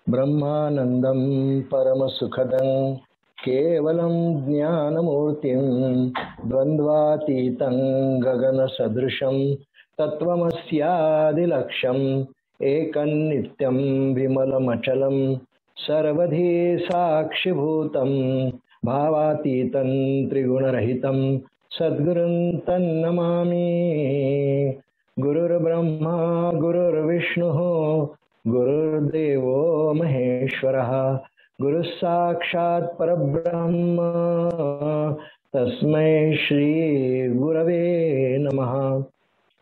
ब्रह्मानंदं परमसुखदं केवलं ज्ञानमूर्तिं द्वन्द्वातीतं गगनसदृशं तत्त्वमस्यादिलक्ष्यम् एकन्नित्यं विमलमचलं सर्वधी साक्षिभूतं भावातीतं त्रिगुणरहितं सद्गुरुं तन्नमामि। गुरुर्ब्रह्मा गुरुर्विष्णुः गुरुर्देवो महेश्वरः गुरुः साक्षात् परब्रह्म तस्मै श्री गुरवे नमः।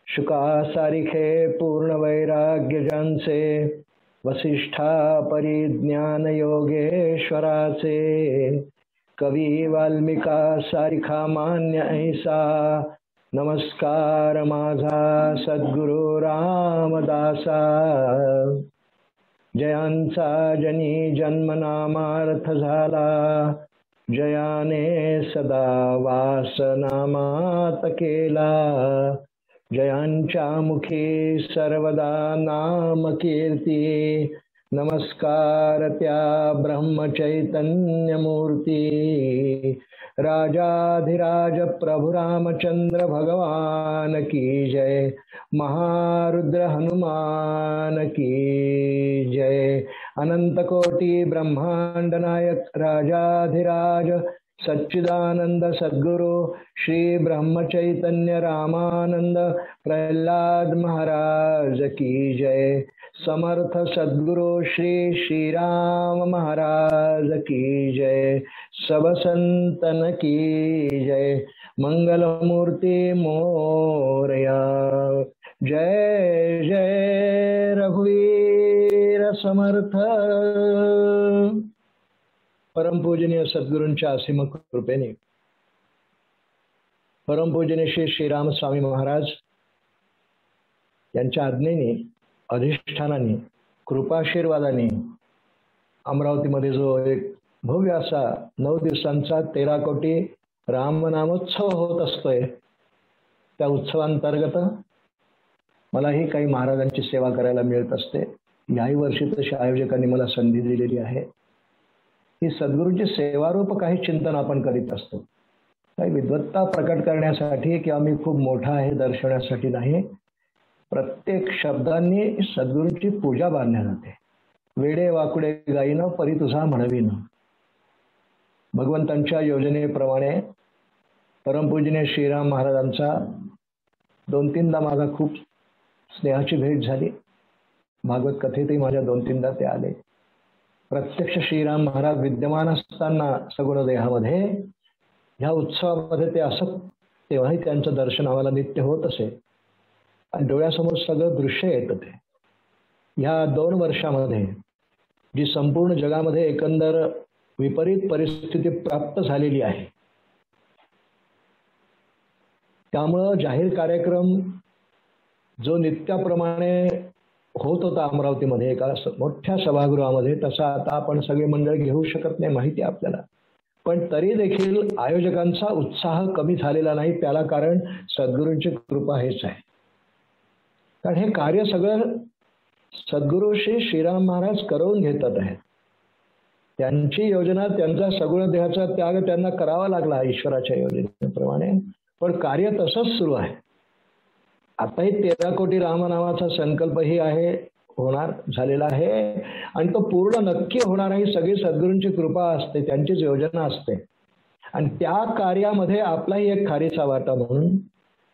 शुकासारिखे पूर्ण वैराग्य जनसे वसिष्ठा परिज्ञान योगेश्वराचे कवी वाल्मिका सारिखा मान्य ऐसा नमस्कार माझा सद्गुरु रामदासा। जयांचा जनी जन्मनामार्थ झाला जयाने सदा वासनामात केला जयांच्या मुखी सर्वदा नाम कीर्ती नमस्कार त्या ब्रह्मचैतन्य मूर्ती राजाधिराज प्रभु रामचंद्र भगवान की जय महारुद्र हनुमान की जय अनंत कोटि ब्रह्मांड नायक राजाधिराज सच्चिदानंद सद्गुरु श्री ब्रह्म चैतन्य रामानंद प्रहलाद महाराज की जय समर्थ सद्गुरु श्री श्रीराम महाराज की जय सब संतन की जय मंगल मूर्ति मोरया। जय जय रघुवीर समर्थ। परमपूजनीय सद्गुरूंच्या असीम कृपेने परमपूजनीय श्री श्रीराम स्वामी महाराज यांच्या आज्ञेने अधिष्ठानाने कृपाशीर्वादाने अमरावतीमध्ये जो एक भव्य असा 9 दिवसांचा 13 कोटी रामनामोत्सव होत असतोय त्या उत्सवांतर्गत मलाही काही महाराजांची सेवा करायला मिळत असते। याही वर्षी तशी आयोजकांनी मला संधी दिलेली आहे। ही सद्गुरूंची सेवारूप काही चिंतन आपण करीत असतो, काही विद्वत्ता प्रकट करण्यासाठी किंवा मी खूप मोठा आहे दर्शवण्यासाठी नाही। प्रत्येक शब्दांनी सद्गुरूंची पूजा बांधल्या जाते। वेडे वाकुडे गाईनं परी तुझा म्हणवीनं। भगवंतांच्या योजनेप्रमाणे परमपूजनीय श्रीराम महाराजांचा 2-3दा माझा खूप स्नेहाची भेट झाली। भागवत कथेतही माझ्या 2-3दा ते आले। प्रत्यक्ष श्रीराम महाराज विद्यमान असताना सगुण देहामध्ये ह्या उत्सवामध्ये ते असत तेव्हाही त्यांचं दर्शन आम्हाला नित्य होत असे आणि डोळ्यासमोर सगळं दृश्य येतं। ते ह्या 2 वर्षामध्ये जी संपूर्ण जगामध्ये एकंदर विपरीत परिस्थिती प्राप्त झालेली आहे, त्यामुळं जाहीर कार्यक्रम जो नित्याप्रमाणे होत होता अमरावतीमध्ये एका मोठ्या सभागृहामध्ये, तसा आता आपण सगळे मंडळ घेऊ शकत नाही, माहिती आहे आपल्याला। पण तरी देखील आयोजकांचा उत्साह कमी झालेला नाही। त्याला कारण सद्गुरूंची कृपा हेच आहे। कारण हे कार्य सगळं सद्गुरू श्री श्रीराम महाराज करून घेतात आहेत। त्यांची योजना, त्यांचा सगुण देहाचा त्याग त्यांना करावा लागला ईश्वराच्या योजनेप्रमाणे, पण कार्य तसंच सुरू आहे। आताही 13 कोटी रामनामाचा संकल्पही आहे, होणार झालेला आहे आणि तो पूर्ण नक्की होणार आहे। सगळी सद्गुरूंची कृपा असते, त्यांचीच योजना असते आणि त्या कार्यामध्ये आपलाही एक खारीचा वाटा म्हणून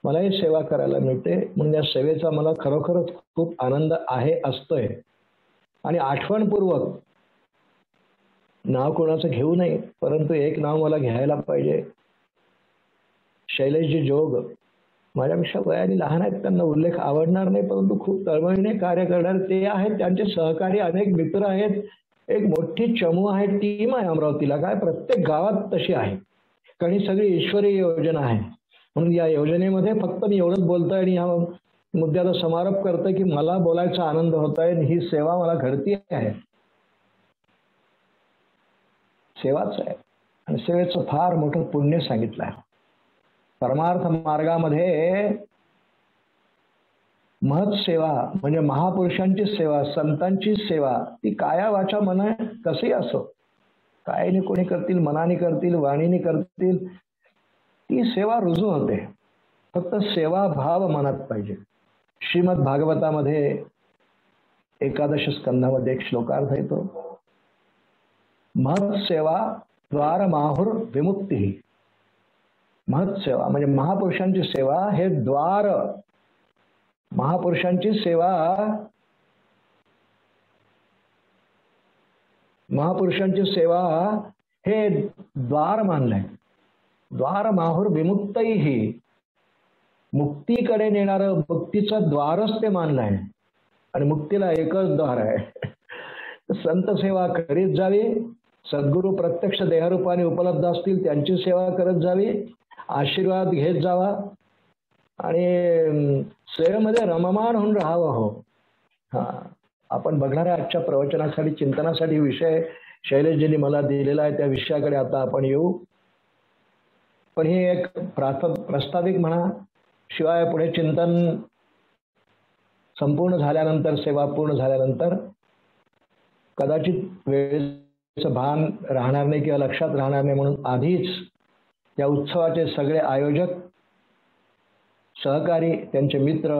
मलाही सेवा करायला मिळते। म्हणजे या सेवेचा मला खरोखरच खूप आनंद आहे, असतोय। आणि आठवणपूर्वक नाव कोणाचं घेऊ नये, परंतु एक नाव मला घ्यायला पाहिजे। शैलेशजी जोग माझ्यापेक्षा वयाने लहान आहेत, त्यांना उल्लेख आवडणार नाही, परंतु खूप तळमळीने कार्य करणारे ते आहेत। त्यांचे सहकारी अनेक मित्र आहेत, एक मोठी चमू आहे, टीम आहे अमरावतीला। काय प्रत्येक गावात तशी आहे, कारण ही सगळी ईश्वरी योजना आहे। म्हणून या योजनेमध्ये फक्त मी एवढंच बोलतोय आणि या मुद्द्याचा समारोप करतोय की मला बोलायचा आनंद होत आहे। ही सेवा मला घडती आहे, सेवाच आहे आणि सेवेचं फार मोठं पुण्य सांगितलं आहे। परमार्थ मार्गामध्ये महत् सेवा म्हणजे महापुरुषांची सेवा, संतांची सेवा, ती काया वाचा मना कसे असो, कायाने कोणी करतील, मनाने करतील, वाणीने करतील, ती सेवा रुजू होते. फक्त सेवा भाव मनात पाहिजे. श्रीमद भागवतामध्ये एकादश स्कंधामध्ये एक श्लोकार्थ येतो, महत् सेवा द्वार माहुर विमुक्ती. महत् सेवा म्हणजे महापुरुषांची सेवा हे द्वार, महापुरुषांची सेवा, महापुरुषांची सेवा हे द्वार मानलंय. द्वार माहुर विमुक्तही, मुक्तीकडे नेणारं मुक्तीचं द्वारच ते मानलंय. आणि मुक्तीला एकच द्वार आहे. संत सेवा करीत जावी, सद्गुरू प्रत्यक्ष देहरूपाने उपलब्ध असतील त्यांची सेवा करत जावी, आशीर्वाद घेत जावा आणि सेवेमध्ये रममान होऊन राहावं. हो, हा, आपण बघणाऱ्या आजच्या प्रवचनासाठी, चिंतनासाठी विषय शैलेशजींनी मला दिलेला आहे, त्या विषयाकडे आता आपण येऊ. पण ही एक प्रास्ताविक म्हणा, शिवाय पुढे चिंतन संपूर्ण झाल्यानंतर, सेवा पूर्ण झाल्यानंतर कदाचित वेळेचं भान राहणार नाही किंवा लक्षात राहणार नाही, म्हणून आधीच या उत्सवाचे सगळे आयोजक, सहकारी, त्यांचे मित्र,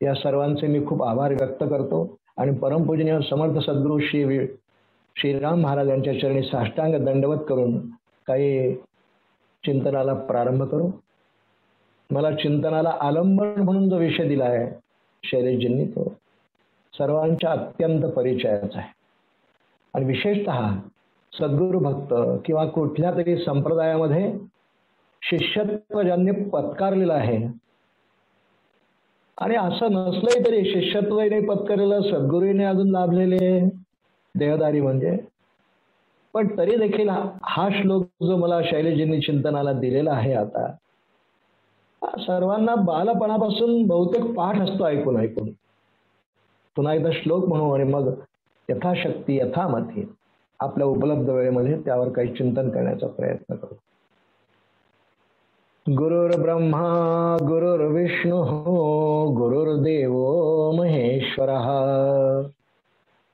या सर्वांचे मी खूप आभार व्यक्त करतो आणि परमपूजनीय समर्थ सद्गुरू श्रीराम महाराज यांच्या चरणी साष्टांग दंडवत करून काही चिंतनाला प्रारंभ करू. मला चिंतनाला आलंबन म्हणून जो विषय दिला आहे शैलेशजींनी, तो सर्वांच्या अत्यंत परिचयाचा आहे आणि विशेषतः सद्गुरू भक्त किंवा कुठल्या तरी संप्रदायामध्ये शिष्यत्व ज्यांनी पत्कारलेलं आहे, आणि असं नसलंही तरी शिष्यत्वने पत्करलेलं, सद्गुरूने अजून लाभलेले देहदारी म्हणजे, पण तरी देखील हा श्लोक जो मला शैलेशजींनी चिंतनाला दिलेला आहे आता, सर्वांना बालपणापासून बहुतेक पाठ असतो ऐकून ऐकून. पुन्हा एकदा श्लोक म्हणू आणि मग यथाशक्ती यथामती आपल्या उपलब्ध वेळेमध्ये त्यावर काही चिंतन करण्याचा प्रयत्न करू. गुरुर्ब्रह्मा गुरुर्विष्णू गुरुर्देवो महेश्वरः,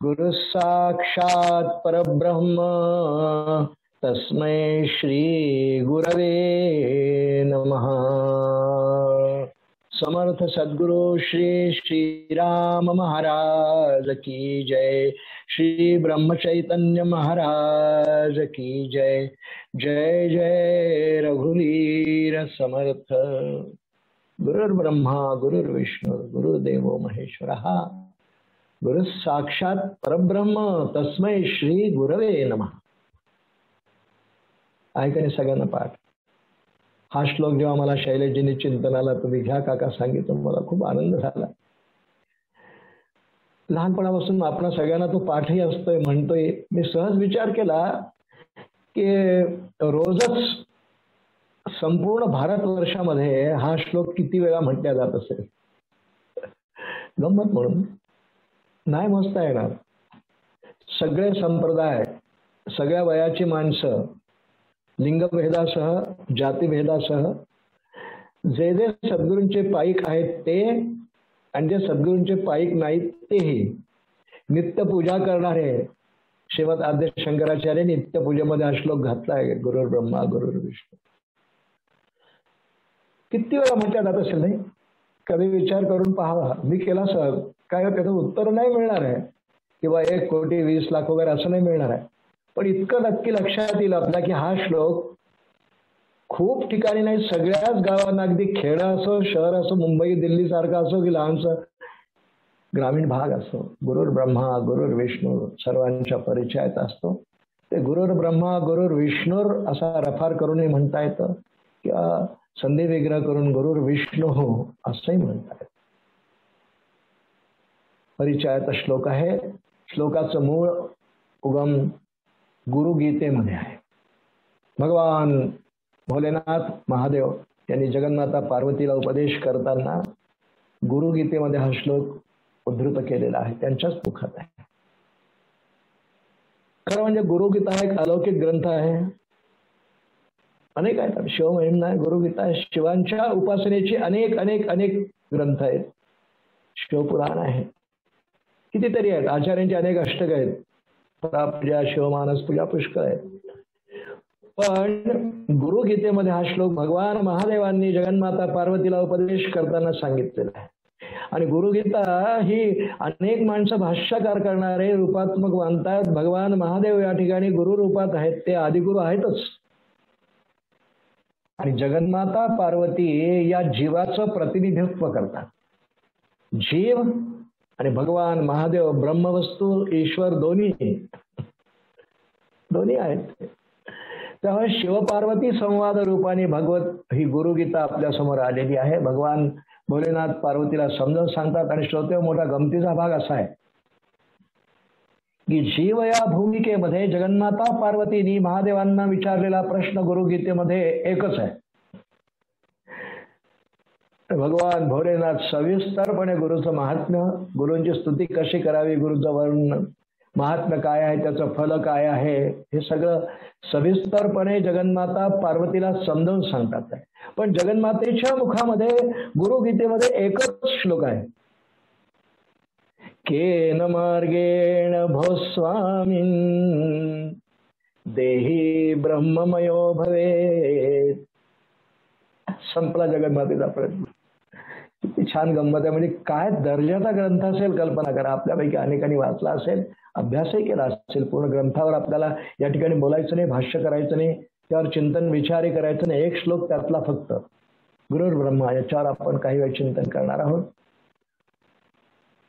गुरु साक्षात परब्रह्म तस्मै श्री गुरवे नमः. समर्थ सद्गुरु श्री श्रीराम महाराज की जय, श्री ब्रह्म चैतन्य महाराज की जय. जय जय रघुवीर समर्थ. गुरुर्ब्रह्मा गुरुर्विष्णू गुरुर्देवो महेश्वरः, गुरु साक्षात परब्रह्म तस्मै श्री गुरवे नमः. ऐकणे सगळ्यांना पाठ. हा श्लोक जेव्हा मला शैलेशजींनी चिंतनाला तुम्ही घ्या काका सांगितलं, मला खूप आनंद झाला. लहानपणापासून आपण सगळ्यांना तो पाठही असतोय, म्हणतोय. मी सहज विचार केला की रोजच संपूर्ण भारतवर्षामध्ये हा श्लोक किती वेळा म्हटला जात असेल. गंमत म्हणून नाही मोजता येणार. सगळे संप्रदाय, सगळ्या वयाची माणसं, लिंगभेदासह, जातीभेदासह, जे जे सद्गुरूंचे पाईक आहेत ते आणि जे सद्गुरूंचे पाईक नाहीत तेही, नित्य पूजा करणारे श्रीमद आद्य शंकराचार्य नित्यपूजेमध्ये हा श्लोक घातला आहे, गुरुर्ब्रह्मा गुरुर्विष्णू. किती वेळा म्हटल्या जात असेल नाही? कधी विचार करून पाहावा. मी केला सहज. काय त्याचं उत्तर नाही मिळणार आहे किंवा 1,20,00,000 वगैरे असं नाही मिळणार आहे, पण इतकं नक्की लक्षात येईल आपल्या की हा श्लोक खूप ठिकाणी नाही, सगळ्याच गावांना, अगदी खेडं असो, शहर असो, मुंबई दिल्ली सारखं असो की लहानसं ग्रामीण भाग असो, गुरुर्ब्रह्मा गुरुर्विष्णू सर्वांच्या परिचयात असतो. ते गुरुर्ब्रह्मा गुरुर्विष्णूर असा रफार करूनही म्हणता येतं किंवा संधी विग्रह करून गुरुर्विष्णू असंही म्हणता येतं. परिचयाचा श्लोक आहे. श्लोकाचं मूळ उगम गुरुगीतेमध्ये आहे. भगवान भोलेनाथ महादेव यांनी जगन्माता पार्वतीला उपदेश करताना गुरुगीतेमध्ये हा श्लोक उद्धृत केलेला आहे, त्यांच्याच मुखात आहे. खरं म्हणजे गुरुगीता एक अलौकिक ग्रंथ आहे. अनेक आहेत, शिवमहिमा, गुरुगीता, शिवांच्या उपासनेची अनेक अनेक अनेक ग्रंथ आहेत. शिवपुराण आहे, कितीतरी आहेत. आचार्यांचे अनेक अष्टक आहेत, पूजा, शिवमानस पूजा पुष्कळ आहेत. पण गुरुगीतेमध्ये हा श्लोक भगवान महादेवांनी जगन्माता पार्वतीला उपदेश करताना सांगितलेला आहे. आणि गुरुगीता ही अनेक माणसं भाष्यकार करणारे रूपात्मक मानतात. भगवान महादेव या ठिकाणी गुरु रूपात आहेत, ते आदिगुरु आहेतच. आणि जगन्माता पार्वती या जीवाचं प्रतिनिधित्व करतात. जीव आणि भगवान महादेव ब्रह्मवस्तू ईश्वर दोन्ही आहेत. त्यामुळे शिवपार्वती संवाद रूपाने भगवत ही गुरुगीता आपल्या समोर आलेली आहे. भगवान भोलेनाथ पार्वतीला समजावून सांगतात. आणि श्रोते, मोठा गमतीचा भाग असा आहे की जीव या भूमिकेमध्ये जगन्माता पार्वतीने महादेवांना विचारलेला प्रश्न गुरुगीतेमध्ये एकच आहे. भगवान भोलेनाथ सविस्तरपणे गुरुचं महात्म्य, गुरूंची स्तुती कशी करावी, गुरुचं वर्णन, महात्म्य काय आहे, त्याचं फल काय आहे, हे सगळं सविस्तरपणे जगन्माता पार्वतीला समजावून सांगतात. पण जगन्मातेच्या मुखामध्ये गुरुगीतेमध्ये एकच श्लोक आहे, केन मार्गेण भोस्वामीन देही ब्रह्ममयो भवेत. संपला जगन्मातेचा प्रश्न. किती छान गंमत आहे. म्हणजे काय दर्जाचा ग्रंथ असेल कल्पना करा. आपल्यापैकी अनेकांनी वाचला असेल, अभ्यासही केला असेल. पूर्ण ग्रंथावर आपल्याला या ठिकाणी बोलायचं नाही, भाष्य करायचं नाही, त्यावर चिंतन विचारही करायचं नाही. एक श्लोक त्यातला फक्त गुरुर् ब्रह्मा, याच्यावर आपण काही वेळ चिंतन करणार आहोत.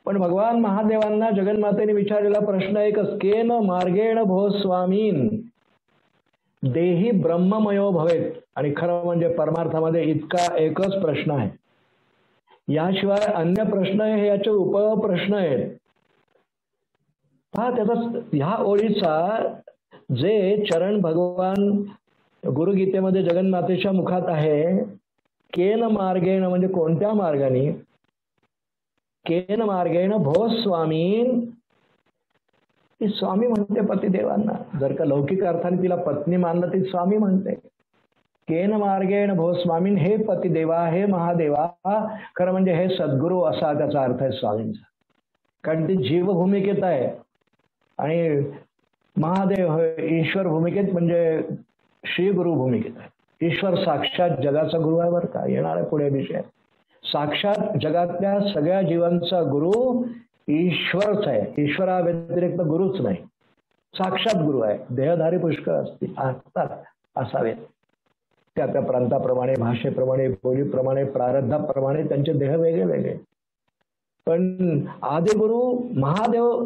पण भगवान महादेवांना जगन्मातेने विचारलेला प्रश्न एकच, केन मार्गेण भो स्वामीन देही ब्रह्ममयो भवेत. आणि खरं म्हणजे परमार्थामध्ये इतका एकच प्रश्न आहे. याशिवाय अन्य प्रश्न हे याचे उपप्रश्न आहेत. पहा त्याचा ह्या ओळीचा जे चरण भगवान गुरुगीतेमध्ये जगन्मातेच्या मुखात आहे, केन मार्गेण म्हणजे कोणत्या मार्गाने, केन मार्गेण भो स्वामीन, ती स्वामी म्हणते पतिदेवांना. जर का लौकिक अर्थाने तिला पत्नी मानलं ती स्वामी म्हणते. केन मार्गेण भो स्वामीन, हे पतिदेवा, हे महादेवा. खरं म्हणजे हे सद्गुरू असा त्याचा अर्थ आहे स्वामींचा. कारण ती जीव भूमिकेत आहे आणि महादेव ईश्वर भूमिकेत म्हणजे श्री गुरु भूमिकेत आहे. ईश्वर साक्षात जगाचा गुरु आहे बरं का. येणार आहे पुढे विषय. साक्षात जगातल्या सगळ्या जीवांचा गुरु ईश्वरच आहे. ईश्वरा व्यतिरिक्त गुरुच नाही, साक्षात गुरु आहे. देहधारी पुष्कळ असतात, असावेत. त्या त्या प्रांताप्रमाणे, भाषेप्रमाणे, बोलीप्रमाणे, प्रारब्धाप्रमाणे त्यांचे देह वेगळे वेगळे. पण आदिगुरु महादेव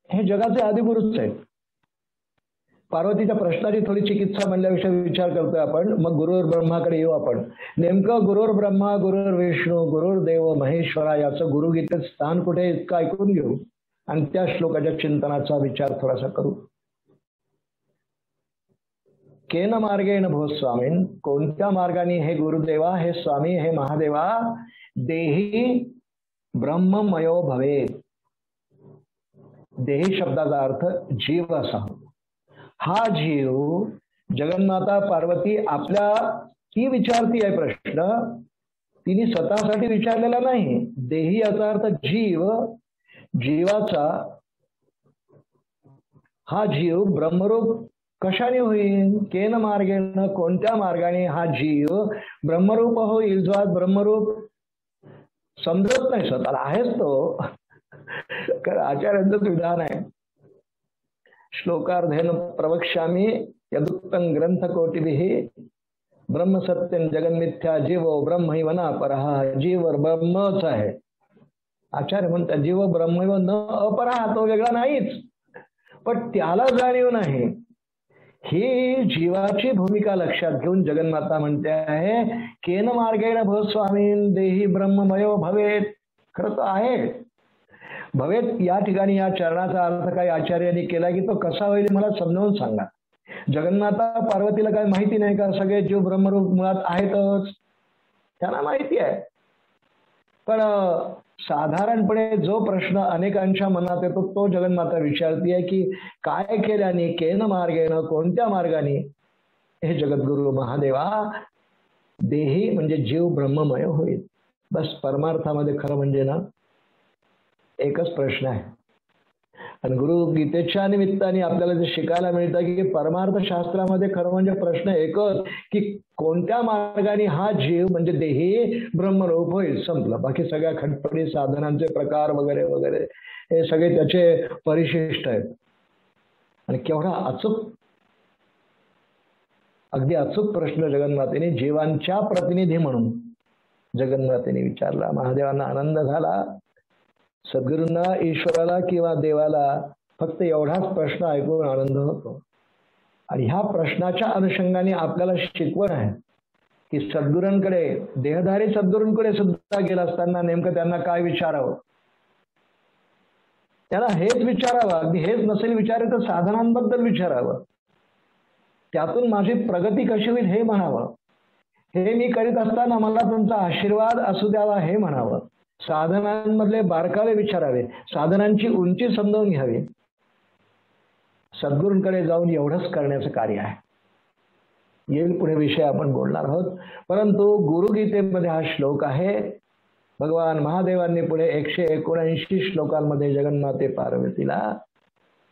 हे जगाचे आदिगुरुच आहेत. पार्वतीच्या प्रश्नाची थोडी चिकित्सा म्हणल्याविषयी विचार करतोय आपण. मग गुरुर् ब्रह्माकडे येऊ आपण. नेमकं गुरुर् ब्रह्मा, गुरुर् विष्णू, गुरुर्देव महेश्वरा याचं गुरुगीतेत स्थान कुठे, इतकं ऐकून घेऊ आणि त्या श्लोकाच्या चिंतनाचा विचार थोडासा करू. केन मार्गेण भो स्वामीन, कोणत्या मार्गाने हे गुरुदेवा, हे स्वामी, हे महादेवा, देही ब्रह्ममयो भवेत. देही शब्दाचा अर्थ जीव असा होतो. हा जीव जगन्माता पार्वती आपल्या ती विचारती आहे प्रश्न, तिने स्वतःसाठी विचारलेला नाही. देही याचा अर्थ जीव, जीवाचा हा जीव ब्रह्मरूप कशाने होईल, केन मार्गेण, कोणत्या मार्गाने हा जीव ब्रह्मरूप होईल. जो आज ब्रह्मरूप समजत नाही स्वतःला, आहेच तो. कारण आचार्यांचंच विधान आहे, श्लोकार्धेन प्रवक्ष्यामी यदुक्तं ग्रंथकोटिभिः ब्रह्मसत्यं जगन्मिथ्या जीवो ब्रह्मैव न अपरः. जीव ब्रह्मच आहे. आचार्य म्हणतात जीव ब्रह्मैव न अपरः, तो वेगळा नाहीच, पण त्याला जाणीव नाही. ही जीवाची भूमिका लक्षात घेऊन जगन्माता म्हणते आहे, केन मार्गेण भो स्वामीन देही ब्रह्ममयो भवेत. खरं तर आहे भवेत. या ठिकाणी या चरणाचा अर्थ काही आचार्यांनी केला की तो कसा होईल मला समजावून सांगा. जगन्माता पार्वतीला काय माहिती नाही का सगळे जीव ब्रह्मरूप मुळात आहेतच, त्यांना माहिती आहे. पण साधारणपणे जो प्रश्न अनेकांच्या मनात येतो तो जगन्माता विचारते आहे की काय केल्याने, केन मार्गेण, कोणत्या मार्गाने हे जगद्गुरु महादेवा देही म्हणजे जीव ब्रह्ममय होईल. बस परमार्थामध्ये खरं म्हणजे ना एकच प्रश्न आहे. आणि गुरु गीतेच्या निमित्ताने आपल्याला जे शिकायला मिळतं की परमार्थ शास्त्रामध्ये खरं म्हणजे प्रश्न एकच की कोणत्या मार्गाने हा जीव म्हणजे देही ब्रह्मरूप होईल, संपलं. बाकी सगळ्या खटपटी साधनांचे प्रकार वगैरे वगैरे हे सगळे त्याचे परिशिष्ट आहेत. आणि केवढा अचूक, अगदी अचूक प्रश्न जगन्मातेने जीवांच्या प्रतिनिधी म्हणून जगन्मातेने विचारला. महादेवांना आनंद झाला. सद्गुरूंना, ईश्वराला किंवा देवाला फक्त एवढाच प्रश्न ऐकून आनंद होतो. आणि ह्या प्रश्नाच्या अनुषंगाने आपल्याला शिकवण आहे की सद्गुरूंकडे, देहधारी सद्गुरूंकडे सुद्धा गेला असताना नेमकं त्यांना काय विचारावं. त्याला हेच विचारावं, अगदी हेच नसेल विचारायचं साधनांबद्दल विचारावं. त्यातून माझी प्रगती कशी होईल हे म्हणावं. हे मी करीत असताना मला तुमचा आशीर्वाद असू द्यावा हे म्हणावं. साधनांमधले बारकावे विचारावे, साधनांची उंची समजावून घ्यावी. सद्गुरूंकडे जाऊन एवढंच करण्याचं कार्य आहे. येईल पुढे विषय आपण बोलणार आहोत. परंतु गुरुगीतेमध्ये हा श्लोक आहे. भगवान महादेवांनी पुढे 179 श्लोकांमध्ये जगन्माते पार्वतीला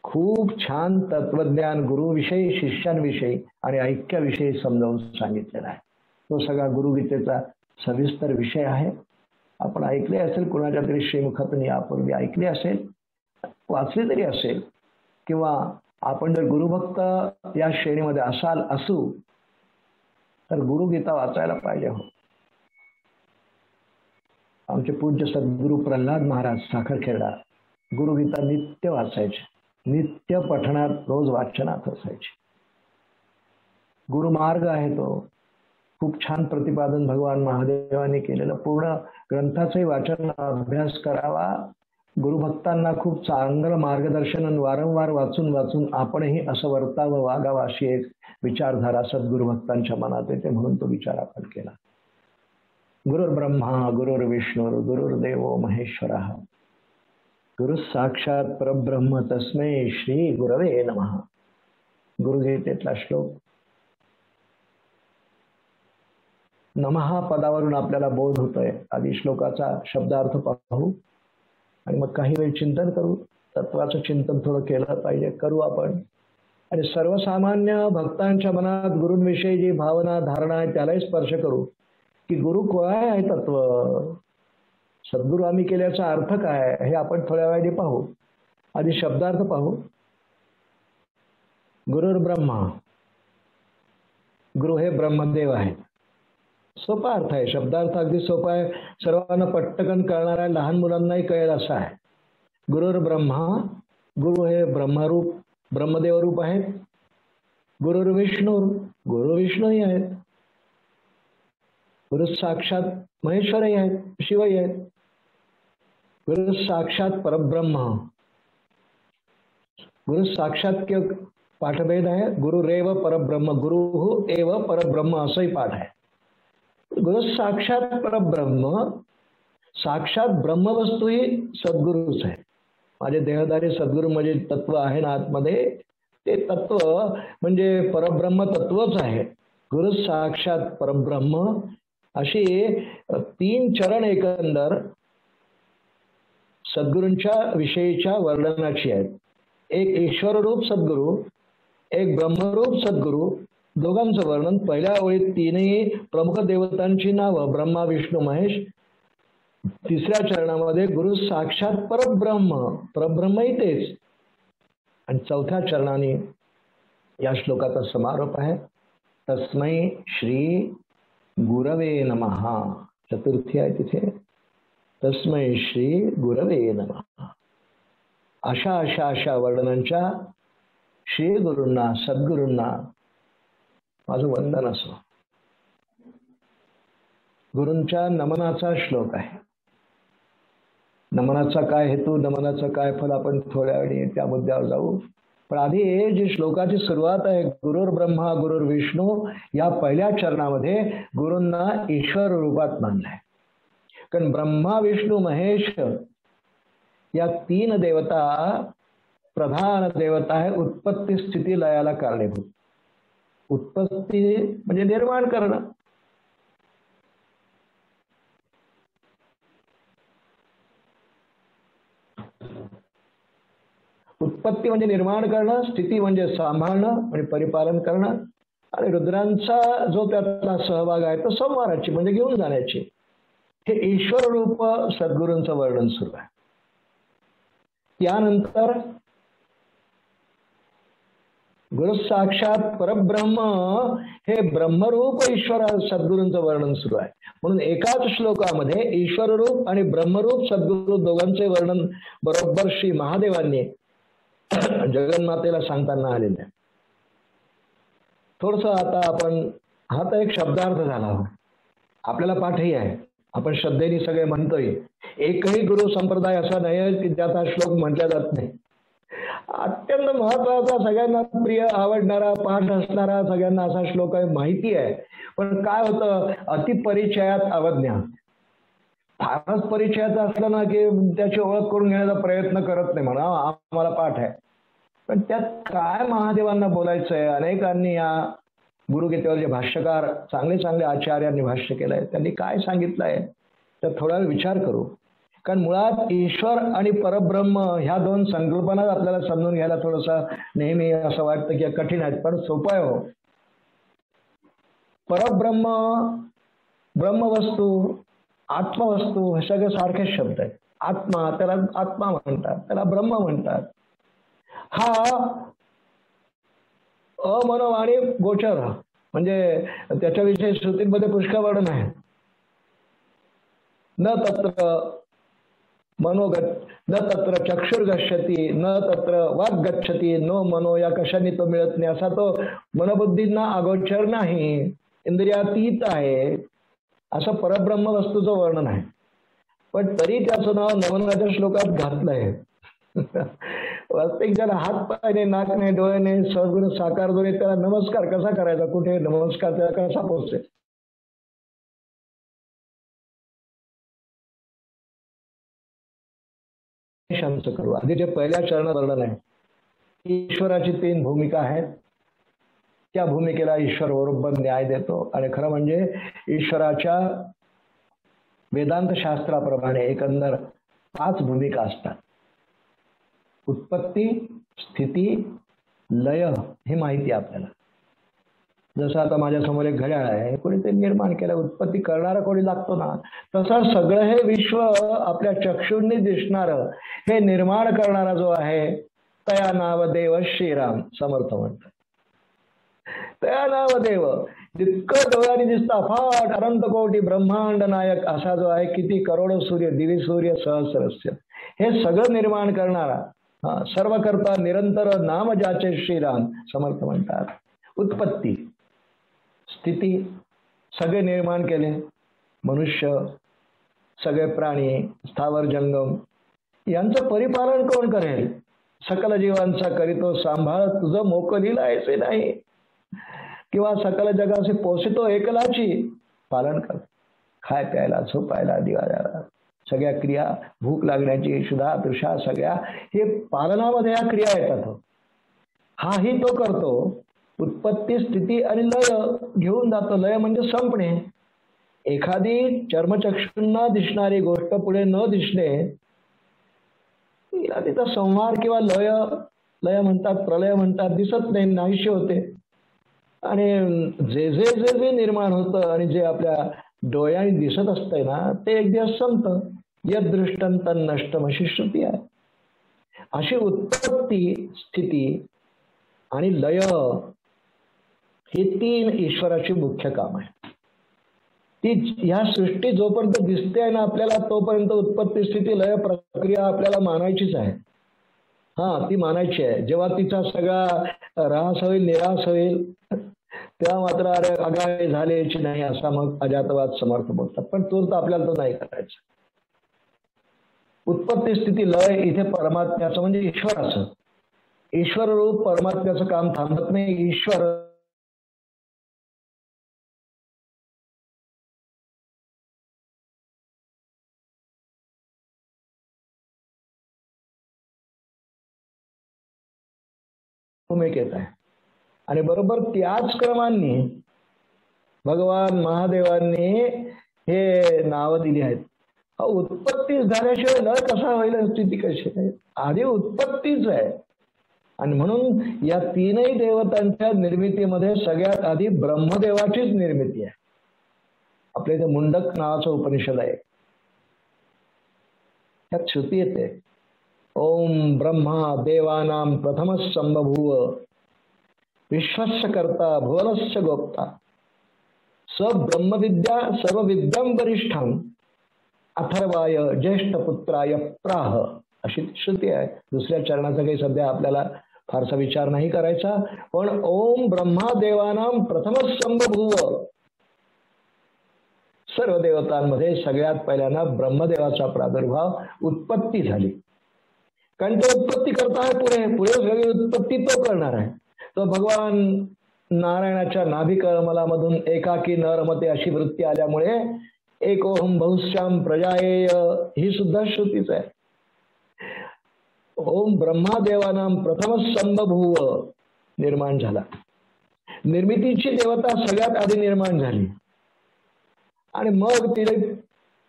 खूप छान तत्वज्ञान गुरुविषयी, शिष्यांविषयी आणि ऐक्याविषयी समजावून सांगितलेला आहे. तो सगळा गुरुगीतेचा सविस्तर विषय आहे. आपण ऐकले असेल, कुणाच्या तरी श्रीमुखातून यापूर्वी ऐकले असेल, वाचले तरी असेल, किंवा आपण जर गुरुभक्त या श्रेणीमध्ये असू तर गुरुगीता वाचायला पाहिजे. हो, आमचे पूज्य सद्गुरू प्रल्हाद महाराज साखरखेडा गुरुगीता नित्य वाचायचे, नित्य पठणात, रोज वाचनात असायचे. गुरुमार्ग आहे तो. खूप छान प्रतिपादन भगवान महादेवांनी केलेलं. पूर्ण ग्रंथाचंही वाचन, अभ्यास करावा. गुरुभक्तांना खूप चांगलं मार्गदर्शन वारंवार वाचून वाचून आपणही असं वर्तावं, वागावं अशी एक विचारधारा सद्गुरुभक्तांच्या मनात येते. म्हणून तो विचार आपण केला. गुरुर्ब्रह्मा गुरुर्विष्णू गुरुर्देवो महेश्वरः गुरु साक्षात परब्रह्म तस्मै श्री गुरवे नमः. गुरुगीतेतला श्लोक. नमः पदावरून आपल्याला बोध होतोय. आधी श्लोकाचा शब्दार्थ पाहू आणि मग काही वेळ चिंतन करू. तत्वाचं चिंतन थोडं केलं पाहिजे, करू आपण. आणि सर्वसामान्य भक्तांच्या मनात गुरूंविषयी जी भावना, धारणा आहे त्यालाही स्पर्श करू की गुरु काय आहे तत्व, सद्गुरू आम्ही केल्याचा अर्थ काय हे आपण थोड्या वेळाने पाहू. आधी शब्दार्थ पाहू. गुरुर्ब्रह्मा, गुरु हे ब्रह्मदेव आहे. सोपा अर्थ आहे, शब्दार्थ अगदी सोपा आहे, सर्वांना पटकन कळणार आहे, लहान मुलांनाही कळेल असा आहे. गुरुर्ब्रह्मा, गुरु हे ब्रह्मरूप, ब्रह्मदेव रूप आहेत. गुरुर्विष्णू, गुरु विष्णूही आहेत. गुरु साक्षात महेश्वरही आहेत, शिवही आहेत. गुरु साक्षात परब्रह्म, गुरु साक्षात पाठभेद आहे. गुरुरेव परब्रह्म, गुरु एव परब्रह्म असंही पाठ आहे. गुरु साक्षात परब्रह्म, साक्षात ब्रह्मवस्तूही सद्गुरूच आहे. माझे देहधारी सद्गुरू म्हणजे तत्व आहे ना आतमध्ये, ते तत्व म्हणजे परब्रह्म तत्वच आहे. गुरु साक्षात परब्रह्म अशी 3 चरण एकंदर सद्गुरूंच्या विषयीच्या वर्णनाची आहेत. एक ईश्वररूप सद्गुरू, एक ब्रह्मरूप सद्गुरू, दोघांचं वर्णन. पहिल्या ओळीत 3ही प्रमुख देवतांची नावं ब्रह्मा, विष्णू, महेश. तिसऱ्या चरणामध्ये गुरु साक्षात परब्रह्म, परब्रह्मही तेच. आणि चौथ्या चरणाने या श्लोकाचा समारोप आहे. तस्मै श्री गुरवे नमः. चतुर्थी आहे तिथे. तस्मै श्री गुरवे नमः. अशा वर्णनांच्या श्री गुरूंना, सद्गुरूंना माझं वंदन असो. गुरूंच्या नमनाचा श्लोक आहे. नमनाचा काय हेतू, नमनाचं काय फल, आपण थोड्या वेळी त्या मुद्द्यावर जाऊ. पण आधी जी श्लोकाची सुरुवात आहे, गुरुर्ब्रह्मा गुरुर्विष्णू, या पहिल्या चरणामध्ये गुरूंना ईश्वर रूपात मानलंय. कारण ब्रह्मा, विष्णू, महेश या 3 देवता प्रधान देवता आहे. उत्पत्ती, स्थिती, लयाला कारणीभूत. उत्पत्ती म्हणजे निर्माण करणं, उत्पत्ती म्हणजे निर्माण करणं, स्थिती म्हणजे सांभाळणं आणि परिपालन करणं, आणि रुद्रांचा जो त्यातला सहभाग आहे तो संवाराची म्हणजे घेऊन जाण्याची. हे ईश्वर रूप सद्गुरूंचं वर्णन सुरू आहे. त्यानंतर गुरु साक्षात परब्रह्म हे ब्रह्मरूप ईश्वर सद्गुरूंचं वर्णन सुरू आहे. म्हणून एकाच श्लोकामध्ये ईश्वर रूप आणि ब्रह्मरूप सद्गुरू दोघांचे वर्णन बरोबर श्री महादेवांनी जगन्मातेला सांगताना आलेलं आहे. थोडस आता आपण, हा तर एक शब्दार्थ झाला, आपल्याला पाठही आहे, आपण श्रद्धेने सगळे म्हणतोय. एकही गुरु संप्रदाय असा नाही की ज्यात हा श्लोक म्हटला जात नाही. अत्यंत महत्वाचा, सगळ्यांना प्रिय, आवडणारा, पाठ असणारा सगळ्यांना असा श्लोक आहे, माहिती आहे. पण काय होतं, अतिपरिचयात अवज्ञा. फारच परिचयाचं असलं ना की त्याची ओळख करून घेण्याचा प्रयत्न करत नाही, म्हणा आम्हाला पाठ आहे. पण त्यात काय महादेवांना बोलायचंय. अनेकांनी या गुरुगीतेवर जे भाष्यकार, चांगले चांगले आचार्यांनी भाष्य केलंय, त्यांनी काय सांगितलंय तर थोडा विचार करू. कारण मुळात ईश्वर आणि परब्रह्म ह्या दोन संकल्पना आपल्याला समजून घ्यायला थोडंसं नेहमी असं वाटतं की कठीण आहेत, पण सोपं आहे हो. परब्रह्म, ब्रह्मवस्तू, आत्मवस्तू हे सगळे सारखेच शब्द आहेत. आत्मा, त्याला आत्मा म्हणतात, त्याला ब्रह्म म्हणतात. हा अमनोवाणी गोचर, म्हणजे त्याच्याविषयी श्रुतींमध्ये पुष्कळ वर्णन आहे. न तत्र न तत्र चक्षुर्गच्छति, न तत्र वाग गच्छति, नो मनो, या कशाने तो मिळत नाही, असा तो मनबुद्धींना अगोचर नाही, इंद्रियातीत आहे, असं परब्रह्म वस्तूचं वर्णन आहे. पण तरी त्याचं नाव नवनाच्या श्लोकात घातलंय. वास्तविक ज्याला हात पाय नाही, नाक नाही, डोळे नाही, सद्गुरू साकार दोन्ही, त्याला नमस्कार कसा करायचा, कुठे नमस्कार त्याला कसा पोहोचेल. करू. आधी जे पहिल्या चरणात वर्णन आहे, ईश्वराची 3 भूमिका आहेत. त्या भूमिकेला ईश्वर बरोबर न्याय देतो. आणि खरं म्हणजे ईश्वराच्या वेदांत शास्त्राप्रमाणे एकंदर 5 भूमिका असतात. उत्पत्ती, स्थिती, लय, हे माहिती आपल्याला. जसं आता माझ्या समोर एक घड्याळ आहे, कोणी ते निर्माण केलं, उत्पत्ती करणारा कोणी लागतो ना, तसं सगळं हे विश्व आपल्या चक्षुंनी दिसणार हे निर्माण करणारा जो आहे, तया नावदेव श्रीराम समर्थ म्हणतात. तया नावदेव, जितकं डोळ्याने दिसतं अफाट अनंत कोटी ब्रह्मांड नायक असा जो आहे, किती करोडो सूर्य, दिवी सूर्य सहस्रस्य, हे सगळं निर्माण करणारा, सर्व करता निरंतर नाम ज्याचे श्रीराम समर्थ म्हणतात. उत्पत्ती, स्थिती, सगळे निर्माण केले, मनुष्य, सगळे प्राणी, स्थावर जंगम, यांचं परिपालन कोण करेल. सकल जीवांचा करीतो सांभाळ, तुझं मोकलीला ऐसे नाही, किंवा सकल जगाचे पोषितो एकलाची, पालन कर. खाय प्यायला, झोपायला, दिवाळ्याला, सगळ्या क्रिया, भूक लागण्याची, शुद्धा तृषा, सगळ्या हे पालनामध्ये या क्रिया येतात. हाही तो करतो. उत्पत्ती, स्थिती आणि लय घेऊन जातो. लय म्हणजे संपणे. एखादी चर्मचक्षूंना दिसणारी गोष्ट पुढे न दिसणे, तिचा संहार किंवा लय, लय म्हणतात, प्रलय म्हणतात, दिसत नाही, नाहीशी होते. आणि जे जे जे जे निर्माण होतं आणि जे आपल्या डोळ्याने दिसत असतंय ना, ते एक दिवस संपतं. यदृष्टं तन्नष्टम अशी श्रुती आहे. अशी उत्पत्ती, स्थिती आणि लय ही 3 ईश्वराची मुख्य काम आहे. ती ह्या सृष्टी जोपर्यंत दिसते आहे ना आपल्याला, तोपर्यंत उत्पत्ती, स्थिती, लय प्रक्रिया आपल्याला मानायचीच आहे. ती मानायची आहे. जेव्हा तिचा सगळा ऱ्हास होईल, निराश होईल, तेव्हा मात्र अरे अगाय झालेची नाही असा मग अजातवाद समर्थ बोलतात. पण तो आपल्याला तो नाही करायचं. उत्पत्ती, स्थिती, लय इथे परमात्म्याचं म्हणजे ईश्वराचं, ईश्वर रूप परमात्म्याचं काम थांबत नाही. ईश्वर भूमिकेत आहे. आणि बरोबर त्याच क्रमांनी भगवान महादेवांनी हे नाव दिली आहेत. उत्पत्ती झाल्याशिवाय लय कसा होईल, स्थिती कशी आहे. आधी उत्पत्तीच आहे. आणि म्हणून या तीनही देवतांच्या निर्मितीमध्ये सगळ्यात आधी ब्रह्मदेवाचीच निर्मिती आहे. आपल्या इथे मुंडक नावाचं उपनिषद आहे, त्यात श्रुती येते, ओम ब्रह्मा देवानां प्रथमः संबभूव विश्वस्य कर्ता भुवनस्य गोप्ता स ब्रह्मविद्या सर्व विद्यां वरिष्ठां अथर्वाय ज्येष्ठ पुत्राय प्राह, अशी श्रुती आहे. दुसऱ्या चरणाचा काही सध्या आपल्याला फारसा विचार नाही करायचा, पण ओम ब्रह्मा देवानां प्रथमः संबभूव, सर्व देवतांमध्ये सगळ्यात पहिल्यांदा ब्रह्मदेवाचा प्रादुर्भाव, उत्पत्ती झाली. कारण तो उत्पत्ती करता आहे, पुढे पुढे सगळी उत्पत्ती तो करणार आहे. तो भगवान नारायणाच्या नाभिकमलामधून एकाकी न रमते अशी वृत्ती आल्यामुळे एकोहम बहुश्याम प्रजायेय ही सुद्धा श्रुतीच आहे. ओम ब्रह्मादेवानां प्रथम संबभूव निर्माण झाला. निर्मितीची देवता सगळ्यात आधी निर्माण झाली आणि मग तिने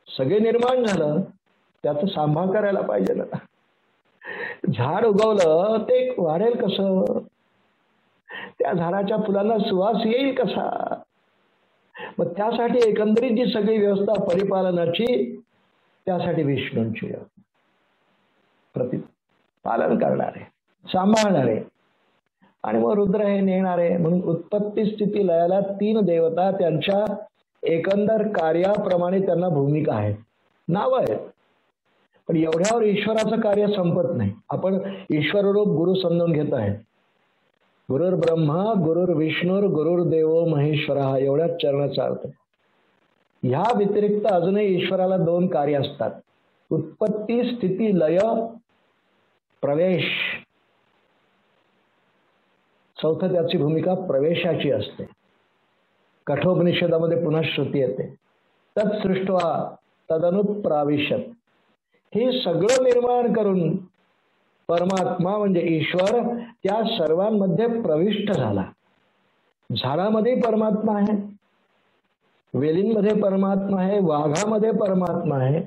सगळे निर्माण झालं, त्याचा सांभाळ करायला पाहिजे ना. झाड उगवलं ते वाढेल कसं, त्या झाडाच्या फुलांना सुवास येईल कसा, मग त्यासाठी एकंदरीत जी सगळी व्यवस्था परिपालनाची, त्यासाठी विष्णूंची पालन करणारे, सांभाळणारे, आणि मग रुद्र हे नेणारे. म्हणून उत्पत्ती स्थिती लयाला तीन देवता, त्यांच्या एकंदर कार्याप्रमाणे त्यांना भूमिका आहे, नाव आहे. पण एवढ्यावर ईश्वराचं कार्य संपत नाही. आपण ईश्वररूप गुरु समजून घेत आहे. गुरुर ब्रह्मा गुरुर विष्णुर गुरुर्देव महेश्वरा, एवढ्याच चरणाचा अर्थ. ह्या व्यतिरिक्त अजूनही ईश्वराला दोन कार्य असतात, उत्पत्ती स्थिती लय प्रवेश. चौथं त्याची भूमिका प्रवेशाची असते. कठोपनिषदामध्ये पुन्हा श्रुती येते, तत्सृष्ट्वा तदनुप्राविशत. हे सगळं निर्माण करून परमात्मा म्हणजे ईश्वर त्या सर्वांमध्ये प्रविष्ट झाला. झाडामध्ये परमात्मा आहे, वेलींमध्ये परमात्मा आहे, वाघामध्ये परमात्मा आहे,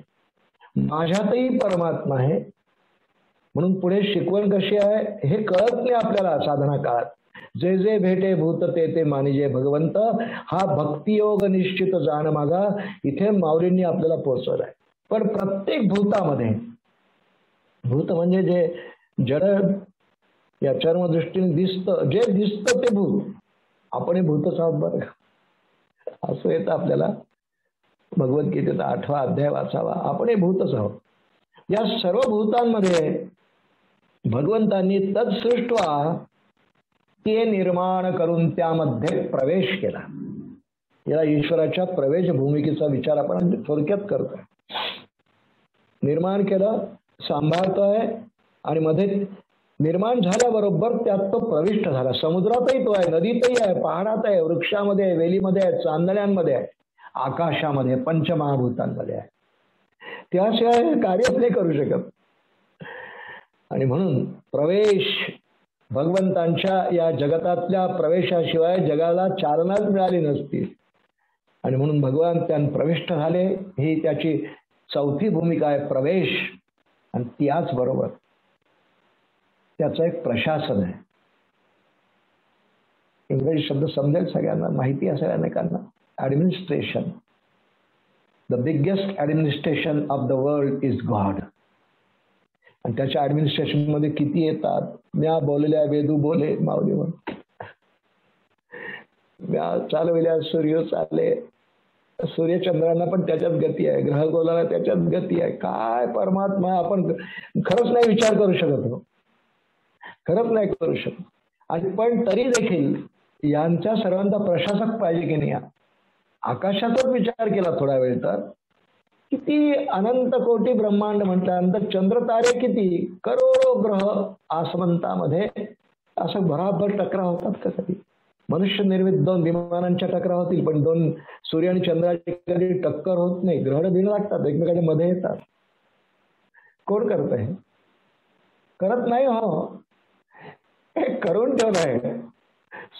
माझ्यातही परमात्मा आहे. म्हणून पुढे शिकवण कशी आहे हे कळत नाही आपल्याला साधना काळात. जे जे भेटे भूत ते ते मानिजे भगवंत, हा भक्तियोग निश्चित जाण मागा, इथे माऊलींनी आपल्याला पोहोचवलाय. पण प्रत्येक भूतामध्ये, भूत म्हणजे जे जड या चर्मदृष्टीने दिसतं, जे दिसतं ते भूत. आपण हे भूतच आहोत बरं का, असं येतं आपल्याला. भगवद्गीतेचा 8वा अध्याय वाचावा, आपण हे भूतच आहोत. या सर्व भूतांमध्ये भगवंतांनी तत्सृष्ट्वा ते निर्माण करून त्यामध्ये प्रवेश केला. याला ईश्वराच्या प्रवेश भूमिकेचा विचार आपण थोडक्यात करतोय. निर्माण केलं, सांभाळतोय, आणि मध्ये निर्माण झाल्याबरोबर त्यात तो प्रविष्ट झाला. समुद्रातही तो आहे, नदीतही आहे, पहाडात आहे, वृक्षामध्ये आहे, वेलीमध्ये आहे, चांदण्यांमध्ये आहे, आकाशामध्ये, पंचमहाभूतांमध्ये आहे. त्याशिवाय कार्यच नाही करू शकत. आणि म्हणून प्रवेश, भगवंतांच्या या जगतातल्या प्रवेशाशिवाय जगाला चालनाच मिळाली नसती. आणि म्हणून भगवान त्यात प्रविष्ट झाले. ही त्याची चौथी भूमिका आहे, प्रवेश. आणि त्याच बरोबर त्याचं एक प्रशासन आहे. इंग्रजी शब्द समजेल सगळ्यांना, माहिती असेल अनेकांना. Administration. The biggest administration of the world is God. आणि त्याच्या ऍडमिनिस्ट्रेशन मध्ये किती येतात, म्या बोलल्या वेदू बोले माऊली म्हणून, म्या चालविल्या सूर्य चाले. सूर्यचंद्रांना पण त्याच्यात गती आहे, ग्रहगोलाला त्याच्यात गती आहे. काय परमात्मा, आपण खरंच नाही विचार करू शकत हो, खरंच नाही करू शकत. आणि पण तरी देखील यांच्या सर्वांचा प्रशासक पाहिजे की नाही. आकाशाचाच विचार केला थोडा वेळ तर किती अनंत कोटी ब्रह्मांड म्हटल्यानंतर चंद्र तारे किती, करोडो ग्रह आसमंतामध्ये. असं भराभर टकरा होतात का कधी? मनुष्य निर्मित 2 विमानांच्या टकरा होतील, पण 2 सूर्य आणि चंद्राची कधी टक्कर होत नाही. ग्रहण दिन लागतात, एकमेकांच्या मध्ये येतात. कोण करत आहे? करत नाही हो, हे करून ठेवलं आहे.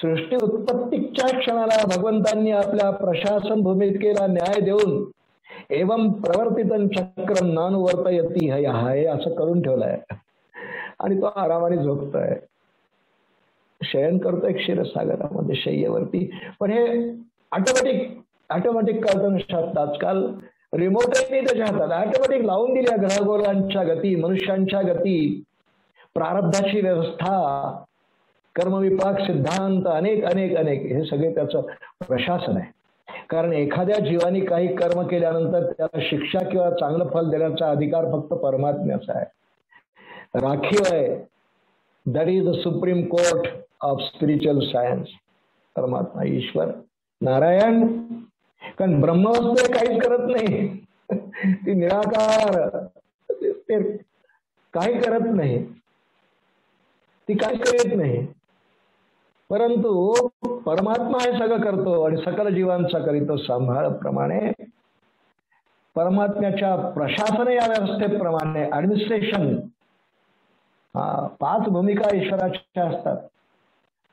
सृष्टी उत्पत्तीच्या क्षणाला भगवंतांनी आपल्या प्रशासन भूमिकेला न्याय देऊन एवं प्रवर्तितं चक्रम नानुवर्तयति हय असं करून ठेवलंय. आणि तो आरामाने झोपतोय. शयन करतोय क्षीरसागरामध्ये शय्येवरती. पण हे ऑटोमॅटिक कळतं. आजकाल रिमोटही त्याच्या हातात, ऑटोमॅटिक लावून दिल्या ग्रहगोलांच्या गती, मनुष्यांच्या गती, प्रारब्धाची व्यवस्था, कर्मविपाक सिद्धांत, अनेक अनेक अनेक, हे सगळे त्याचं प्रशासन आहे. कारण एखाद्या जीवाने काही कर्म केल्यानंतर त्याला शिक्षा किंवा चांगलं फल देण्याचा अधिकार फक्त परमात्म्याचा आहे, राखीव आहे. That is the supreme court of spiritual science. परमात्मा, ईश्वर, नारायण. कारण ब्रह्मवस्तू काहीच करत नाही, ती निराकार, ते काही करत नाही, ती काही करीत नाही. परंतु परमात्मा हे सगळं करतो आणि सकल जीवांचा करीतो सांभाळ प्रमाणे. परमात्म्याच्या प्रशासन या व्यवस्थेप्रमाणे ऍडमिनिस्ट्रेशन, 5 भूमिका ईश्वराच्या असतात.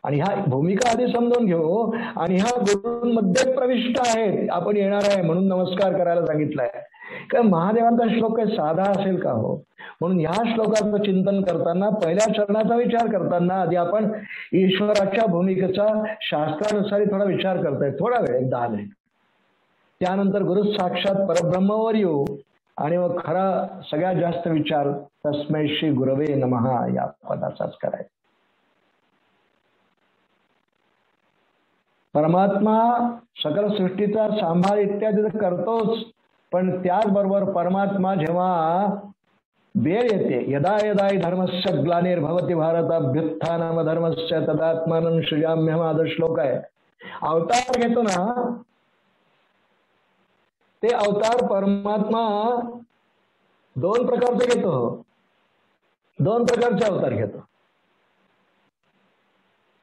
आणि ह्या भूमिका आधी समजून घेऊ. आणि ह्या गुरूंमध्ये प्रविष्ट आहेत. आपण येणार आहे म्हणून नमस्कार करायला सांगितलंय. कारण महादेवांचा श्लोक काही साधा असेल का हो? म्हणून ह्या श्लोकाचं चिंतन करताना, पहिल्या चरणाचा विचार करताना आधी आपण ईश्वराच्या भूमिकेचा शास्त्रानुसार थोडा विचार करतोय, थोडा वेळ, 10 मिनिट. त्यानंतर गुरु साक्षात परब्रह्मावर येऊ आणि मग खरा सगळ्यात जास्त विचार तस्मै श्री गुरवे नमः या पदाचाच करायचा. परमात्मा सकल सृष्टीचा सांभाळ इत्यादी करतोच, पण त्याचबरोबर परमात्मा जेव्हा वेळ येते, यदा यदा धर्मस्य ग्लानिर्भवति भारत अभ्युत्थानम धर्मस्य तदात्मानं सृजाम्यहम्, हा श्लोक आहे. अवतार घेतो ना, ते अवतार परमात्मा 2 प्रकारचे घेतो. 2 प्रकारचे अवतार घेतो.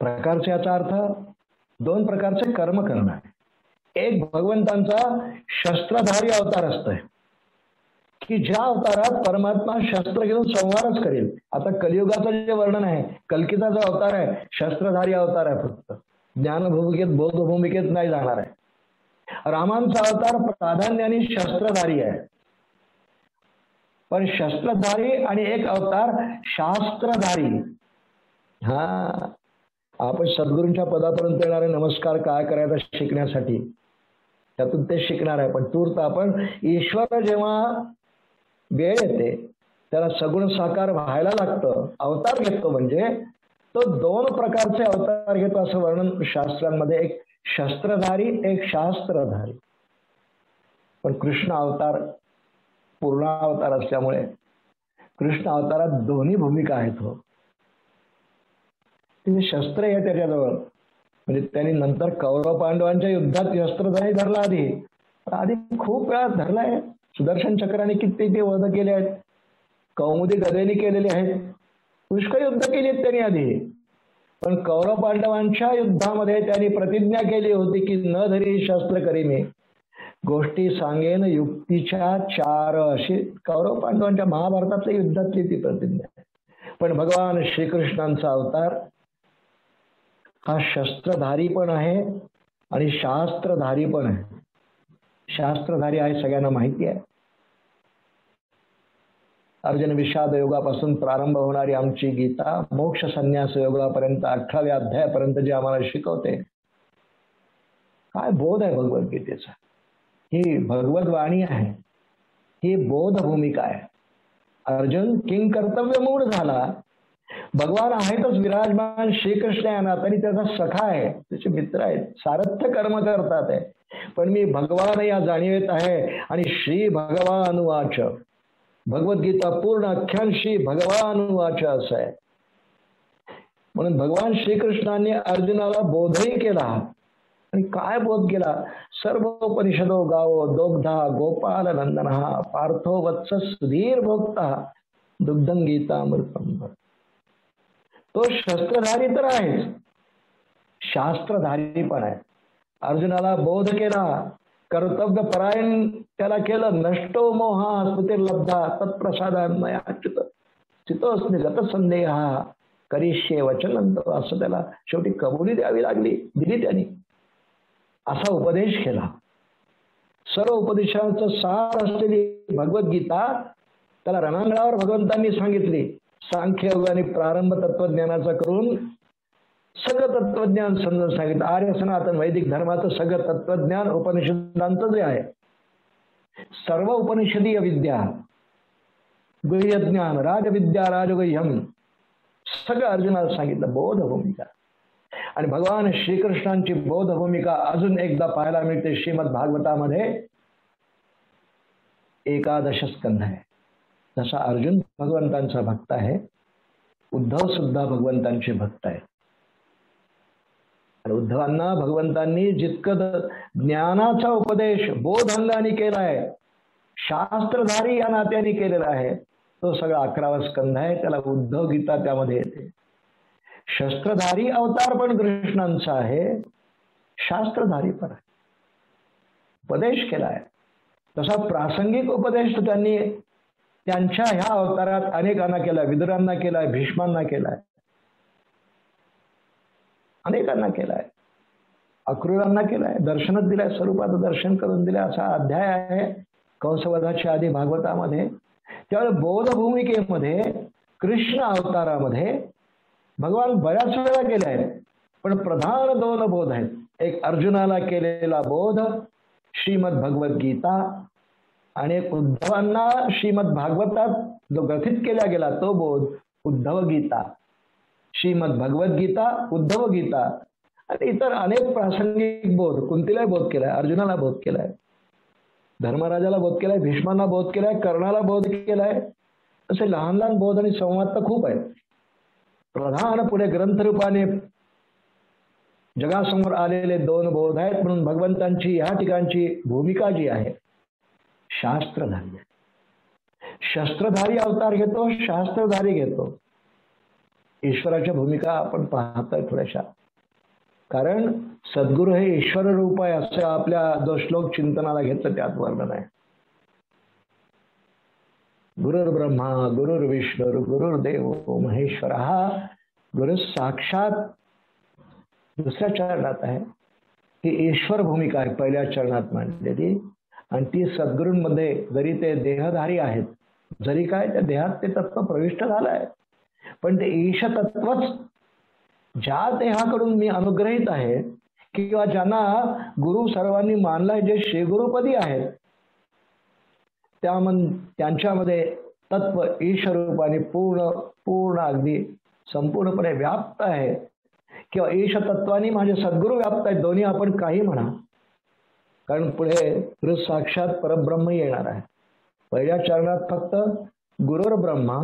प्रकारचे याचा अर्थ 2 प्रकारचे कर्म करणार. एक भगवंतांचा शस्त्रधारी अवतार असतोय, की ज्या अवतारात परमात्मा शस्त्र घेऊन संहारच करेल. आता कलियुगाचं जे वर्णन आहे, कल्कीचा जो अवतार आहे शस्त्रधारी अवतार आहे, फक्त ज्ञानभूमिकेत बौद्धभूमिकेत नाही जाणार आहे. रामांचा अवतार प्राधान्याने शस्त्रधारी आहे, पण शस्त्रधारी आणि एक अवतार शास्त्रधारी. आपण सद्गुरूंच्या पदापर्यंत येणारे नमस्कार काय करायचा शिकण्यासाठी त्यातून ते शिकणार आहे. पण तूर्त आपण ईश्वर जेव्हा वेळ येते त्याला सगुण साकार व्हायला लागतं, अवतार घेतो, म्हणजे तो 2 प्रकारचे अवतार घेतो असं वर्णन शास्त्रांमध्ये. एक शस्त्रधारी, एक शास्त्रधारी. पण कृष्ण अवतार पूर्णावतार असल्यामुळे कृष्ण अवतारात दोन्ही भूमिका आहेत. हो, शस्त्र आहे त्याच्याजवळ, म्हणजे त्यांनी नंतर कौरव पांडवांच्या युद्धात शस्त्रधारी धरला. आधी खूप वेळा धरलाय. सुदर्शन चक्राने किती ते वध केले आहेत, कौमुदी गदेने केलेले आहेत, पुष्कळ युद्ध केली आहेत त्यांनी आधी. पण कौरव पांडवांच्या युद्धामध्ये त्यांनी प्रतिज्ञा केली होती की न धरी शस्त्र करीने, गोष्टी सांगेन युक्तीच्या 4, अशी कौरव पांडवांच्या महाभारतातल्या युद्धातली ती प्रतिज्ञा. पण भगवान श्रीकृष्णांचा अवतार हा शस्त्रधारी पण आहे आणि शास्त्रधारी पण आहे. शास्त्रधारी आहे सगळ्यांना माहिती आहे. अर्जुन विषाद योगापासून प्रारंभ होणारी आमची गीता मोक्ष संन्यास योगापर्यंत 18व्या अध्यायापर्यंत जे आम्हाला शिकवते, काय बोध आहे भगवद्गीतेचा. ही भगवत वाणी आहे, ही बोध भूमिका आहे. अर्जुन किंग कर्तव्य मूळ झाला. भगवान आहेतच विराजमान, श्रीकृष्ण आहे नाथ आणि त्याचा सखा आहे, त्याचे मित्र आहेत, सारथ्य कर्म करतात आहे. पण मी भगवान या जाणीवेत आहे. आणि श्री भगवान वाच, भगवद्गीता पूर्ण अख्यान श्री भगवान वाच असं आहे. म्हणून भगवान श्रीकृष्णांनी अर्जुनाला बोधही केला. आणि काय बोध केला? सर्व उपनिषदो गावो दोग्धा गोपाल नंदनहा पार्थो वत्स सुधीर भोक्ता दुग्धं गीतामृतम. तो शस्त्रधारी तर आहेच, शास्त्रधारी पण आहे. अर्जुनाला बोध केला, कर्तव्य परायण त्याला केलं. नष्टो मोहा स्मृतिर्लब्धा तत्प्रसादान्मया अच्युत चितोस्मि गत संदेहा करिष्ये वचनंत, असं त्याला शेवटी कबुली द्यावी लागली, दिली त्यांनी. असा उपदेश केला. सर्व उपदेशाचं सार असलेली भगवद्गीता त्याला रणांगणावर भगवंतांनी सांगितली. सांख्ययोग आणि प्रारंभ तत्वज्ञानाचा करून सगळं तत्वज्ञान समजून सांगितलं. आर्य सनातन वैदिक धर्माचं सगळं तत्वज्ञान उपनिषदांचं जे आहे, सर्व उपनिषदीय विद्या, गुह्यज्ञान, राजविद्या, राजगुह्यम, सगळं अर्जुनाला सांगितलं. बोध भूमिका. आणि भगवान श्रीकृष्णांची बोध भूमिका अजून एकदा पाहायला मिळते श्रीमद भागवतामध्ये. 11 स्कंध आहे. जसा अर्जुन भगवंतांचा भक्त आहे, उद्धव सुद्धा भगवंतांचे भक्त आहे. आणि उद्धवांना भगवंतांनी जितकं ज्ञानाचा उपदेश बोधांगाने केलाय, शास्त्रधारी या नात्याने केलेला आहे, तो सगळा 11वा स्कंध आहे. त्याला उद्धव गीता त्यामध्ये येते. शस्त्रधारी अवतार पण कृष्णांचा आहे, शास्त्रधारी पण आहे. उपदेश केलाय तसा प्रासंगिक उपदेश त्यांनी त्यांच्या ह्या अवतारात अनेकांना केलाय. विदुरांना केलाय, भीष्मांना केलाय, अनेकांना केलाय, अक्रूरांना केलाय, दर्शनच दिलाय, स्वरूपाचं दर्शन करून दिलंय. असा अध्याय आहे कंसवधाच्या आधी भागवतामध्ये. त्यावेळी बोध भूमिकेमध्ये कृष्ण अवतारामध्ये भगवान बऱ्याच वेळा गेले आहेत, पण प्रधान 2 बोध आहेत. एक अर्जुनाला केलेला बोध श्रीमद भगवद्गीता, आणि एक उद्धवांना श्रीमद भागवतात जो ग्रथित केला गेला तो बोध उद्धव गीता. श्रीमद भगवद्गीता, उद्धव गीता आणि इतर अनेक प्रासंगिक बोध. कुंतीलाही बोध केलाय, अर्जुनाला बोध केलाय, धर्मराजाला बोध केलाय, भीष्मांना बोध केलाय, कर्णाला बोध केलाय. असे लहान लहान बोध आणि संवाद तर खूप आहेत. प्रधान पुढे ग्रंथरूपाने जगासमोर आलेले 2 बोध आहेत. म्हणून भगवंतांची ह्या ठिकाणची भूमिका जी आहे, शास्त्रधारी आहे. शस्त्रधारी अवतार घेतो, शास्त्रधारी घेतो. ईश्वराच्या भूमिका आपण पाहतोय थोड्याशा. कारण सद्गुरू हे ईश्वर रूप आहे असं आपल्या जो श्लोक चिंतनाला घेतलं त्यात वर्णन आहे. गुरुर्ब्रह्मा गुरुर्विष्णू गुरुर्देव महेश्वर. हा गुरु साक्षात दुसऱ्या चरणात आहे. ही ईश्वर भूमिका आहे पहिल्या चरणात मांडलेली. आणि ती सद्गुरूंमध्ये जरी ते देहधारी आहेत, जरी काय त्या देहात ते तत्व प्रविष्ट झालं आहे, पण ते ईश तत्वच ज्या देहाकडून मी अनुग्रहित आहे किंवा ज्यांना गुरु सर्वांनी मानलाय, जे श्रीगुरुपदी आहेत, त्यांच्यामध्ये तत्व ईश रूपाने पूर्ण अगदी संपूर्णपणे व्याप्त आहे. किंवा ईश तत्वानी माझे सद्गुरू व्याप्त आहेत. दोन्ही आपण काही म्हणा, कारण पुढे साक्षात परब्रह्म येणार आहे. पहिल्या चरणात फक्त गुरुर ब्रह्मा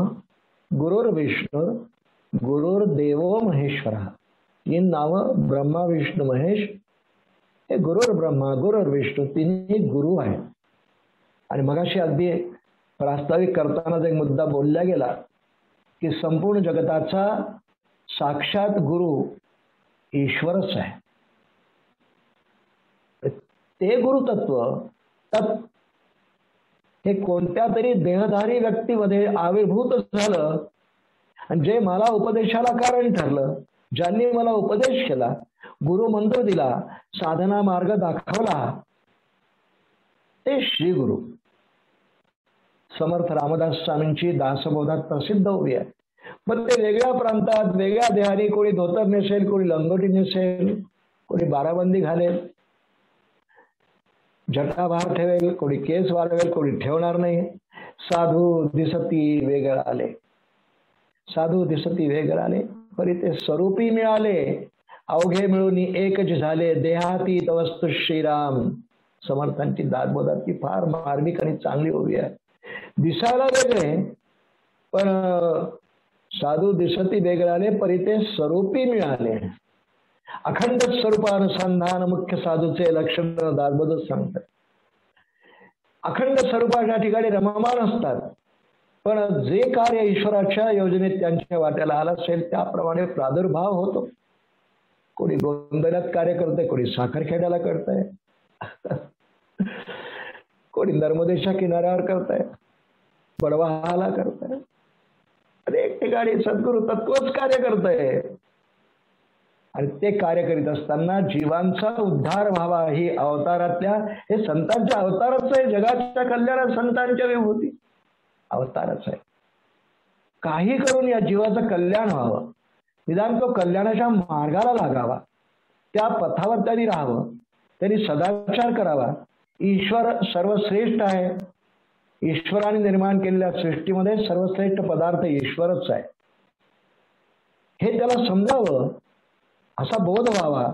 गुरुर्विष्णू गुरुर्देवो महेश्वर, 3 नावं ब्रह्मा विष्णू महेश हे गुरुर ब्रह्मा गुरुर्विष्णू 3 गुरु आहेत. आणि मगाशी अगदी प्रास्ताविक करतानाच एक मुद्दा बोलला गेला की संपूर्ण जगताचा साक्षात गुरु ईश्वरच आहे. ते गुरुतत्व हे कोणत्या तरी देहधारी व्यक्तीमध्ये आविर्भूत झालं आणि जे मला उपदेशाला कारण ठरलं, ज्यांनी मला उपदेश केला, गुरु मंत्र दिला, साधना मार्ग दाखवला, ते श्री गुरु. समर्थ रामदास स्वामींची दासबोधात प्रसिद्ध उभी आहे. पण ते वेगळ्या प्रांतात वेगळ्या देहाने, कोणी धोतर नेसेल, कोणी लंगोटी नेसेल, कोणी बाराबंदी घालेल, जटा भार ठेवेल, कोणी केस वाढवेल, कोणी ठेवणार नाही. साधू दिसती वेगळ आले, साधू दिसती वेगळ आले, परी ते स्वरूपी मिळाले, अवघे मिळून एकच झाले, देहातीत वस्तू श्रीराम. समर्थांची दासबोधाची फार मार्मिक आणि चांगली उभी आहे. दिसायला वेगळे, पण साधू दिसती वेगळे आले, परी ते स्वरूपी मिळाले. अखंड स्वरूपानुसंधान मुख्य साधूचे लक्षण दासबोधच सांगतात. अखंड स्वरूपाच्या ठिकाणी रममान असतात, पण जे कार्य ईश्वराच्या योजनेत त्यांच्या वाट्याला आलं असेल त्याप्रमाणे प्रादुर्भाव होतो. कोणी गोंधळात कार्य करतंय, कोणी साखरखेड्याला करतंय, कोणी नर्मदेच्या किनाऱ्यावर करतंय, बडवाहाला करतंय, अनेक ठिकाणी सद्गुरु तत्वच कार्य करतंय. आणि ते कार्य करीत असताना जीवांचा उद्धार व्हावा ही अवतारातल्या, हे संतांच्या अवतारच आहे. जगाच्या कल्याणात संतांच्या विभूती अवतारच आहे. काही करून या जीवाचं कल्याण व्हावं, निदान तो कल्याणाच्या मार्गाला लागावा, त्या पथावर त्यांनी राहावं, त्यांनी सदाचार करावा. ईश्वर सर्वश्रेष्ठ आहे. ईश्वराने निर्माण केलेल्या सृष्टीमध्ये सर्वश्रेष्ठ पदार्थ ईश्वरच आहे हे त्याला समजावं, असा बोध व्हावा.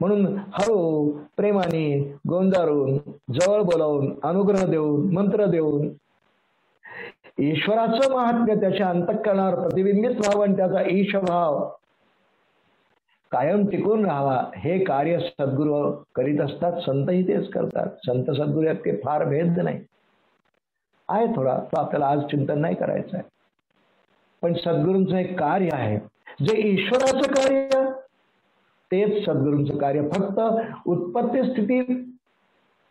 म्हणून हळू प्रेमाने गोंजारून जवळ बोलावून अनुग्रह देऊन मंत्र देऊन ईश्वराचं महात्म्य त्याच्या अंतःकरणावर प्रतिबिंबित व्हावं आणि त्याचा ईशभाव कायम टिकून राहावा. हे कार्य सद्गुरू करीत असतात. संतही तेच करतात. संत सद्गुरू यात काही फार भेद नाही आहे. थोडा तो आपल्याला आज चिंतन नाही करायचं आहे, पण सद्गुरूंचं एक कार्य आहे जे ईश्वराचं कार्य तेच सद्गुरूंचं कार्य. फक्त उत्पत्ती स्थिती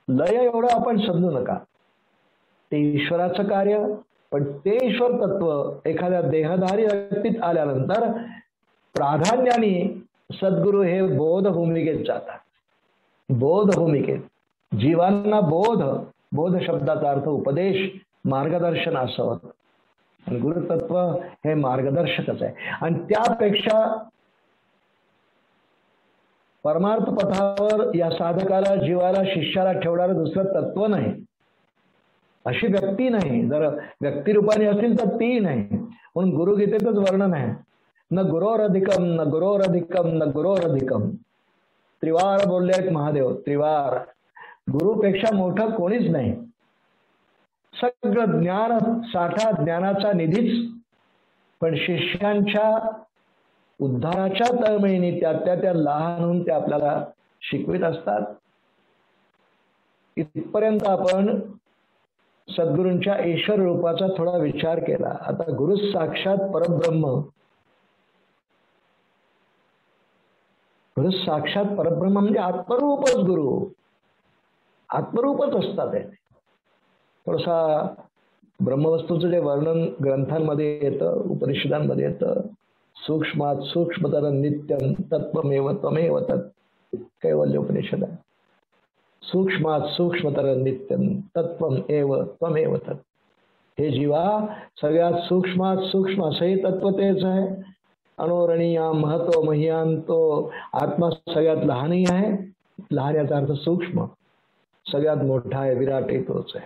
लय एवढं आपण समजू नका. ते ईश्वराचं कार्य, पण ते ईश्वर तत्व एखाद्या देहधारी व्यक्तीत आल्यानंतर प्राधान्याने सद्गुरू हे बोध भूमिकेत जातात. बोध भूमिकेत जीवांना बोध शब्दाचा अर्थ उपदेश मार्गदर्शन असं होतं. आणि गुरुतत्व हे मार्गदर्शकच आहे. आणि त्यापेक्षा परमार्थ पथावर या साधकाला जीवाला शिष्याला ठेवणारं दुसरं तत्व नाही, अशी व्यक्ती नाही. जर व्यक्तिरूपाने असतील तर ती नाही. म्हणून गुरुगीतेतच वर्णन आहे, न गुरोरधिकम न गुरोरधिकम न गुरोरधिकम. त्रिवार बोलले आहेत महादेव, त्रिवार. गुरुपेक्षा मोठं कोणीच नाही. सगळं ज्ञान साठा ज्ञानाचा निधीच, पण शिष्यांच्या उद्धाराच्या तळमळीने त्या लहान होऊन ते आपल्याला शिकवित असतात. इथपर्यंत आपण सद्गुरूंच्या ईश्वर रूपाचा थोडा विचार केला. आता गुरु साक्षात परब्रह्म. गुरु साक्षात परब्रह्म म्हणजे आत्मरूपच गुरु, आत्मरूपच असतात. थोडासा ब्रह्मवस्तूचं जे वर्णन ग्रंथांमध्ये येतं, उपनिषदांमध्ये येतं, सूक्ष्मात सूक्ष्मतर नित्यम तत्वमेव त्वमेव तत्. कैवल्य उपनिषद आहे. सूक्ष्मात सूक्ष्मतर नित्यम तत्वम एव त्वमेव तत्. हे जीवा, सगळ्यात सूक्ष्मात सूक्ष्म असंही तत्व तेच आहे. अणोरणीया महत्व मह्यान. तो आत्मा सगळ्यात लहानही आहे. लहान याचा अर्थ सूक्ष्म. सगळ्यात मोठा आहे, विराट तोच आहे.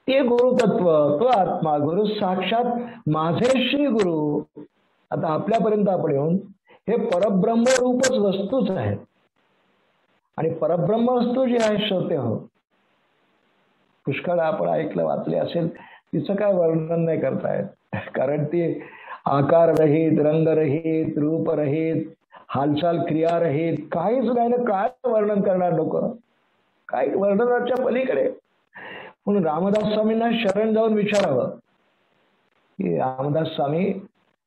ते गुरुतत्व, तो आत्मा, गुरु साक्षात माझे श्री गुरु. आता आपल्यापर्यंत आपण येऊन हे परब्रह्म रूपच वस्तूच आहे. आणि परब्रह्म वस्तू जी आहे श्रोते हो, पुष्कळ आपण ऐकलं वाचले असेल, तिचं काय वर्णन नाही करतायत. कारण ती आकार रहित, रंग रहित, रूप रहित, हालचाल क्रिया रहित, काहीच नाही ना. काय वर्णन करणार लोक, काही वर्णनाच्या पलीकडे. म्हणून रामदास स्वामींना शरण जाऊन विचारावं की रामदास स्वामी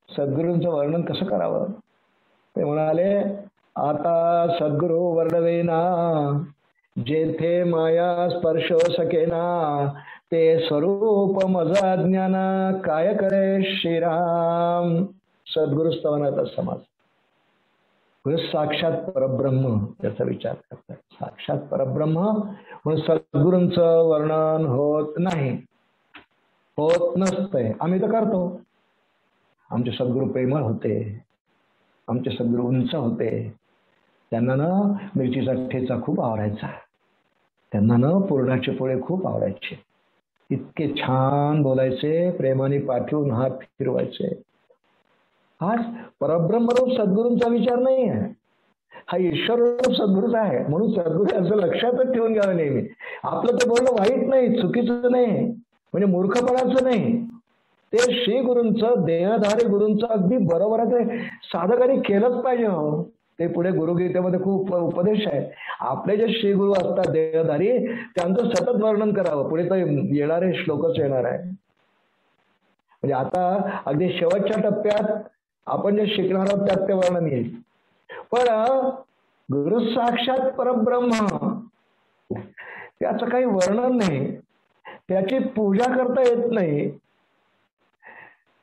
सद्गुरूंचं वर्णन कसं करावं. ते म्हणाले, आता सद्गुरू वर्णवेना जेथे माया स्पर्श सकेना, ते स्वरूप मजा ज्ञान काय करे श्रीराम. सद्गुरु स्तवनाचा समास. गुरु साक्षात परब्रह्म याचा विचार करतात. साक्षात परब्रह्म म्हणून सद्गुरूंचं वर्णन होत नाही, होत नसतंय. आम्ही तर करतो. आमचे सद्गुरू प्रेमळ होते, आमचे सद्गुरू उंच होते. त्यांना न मिरचीचा ठेचा खूप आवडायचा, त्यांना न पुरणाचे पोळे खूप आवडायचे. इतके छान बोलायचे, प्रेमाने पाठवून हात फिरवायचे. आज परब्रह्मरूप सद्गुरूंचा विचार नाही आहे, हा ईश्वररूप सद्गुरूचा आहे. म्हणून सद्गुरू असं लक्षातच ठेवून घ्यावं नेहमी. आपलं ते बोलणं वाईट नाही, चुकीचं नाही, म्हणजे मूर्खपणाचं नाही. ते श्री गुरूंचं, देहधारी गुरूंचं अगदी बरोबर आहे. ते साधकाने केलंच पाहिजे हो. ते पुढे गुरुगीतेमध्ये खूप उपदेश आहे. आपले जे श्री गुरु असतात देहधारी, त्यांचं सतत वर्णन करावं. पुढे तर येणारे श्लोकच येणार आहे. म्हणजे आता अगदी शेवटच्या टप्प्यात आपण जे शिकणार आहोत त्यात ते वर्णन येईल. पण गुरु साक्षात परब्रह्म त्याचं काही वर्णन नाही, त्याची पूजा करता येत नाही.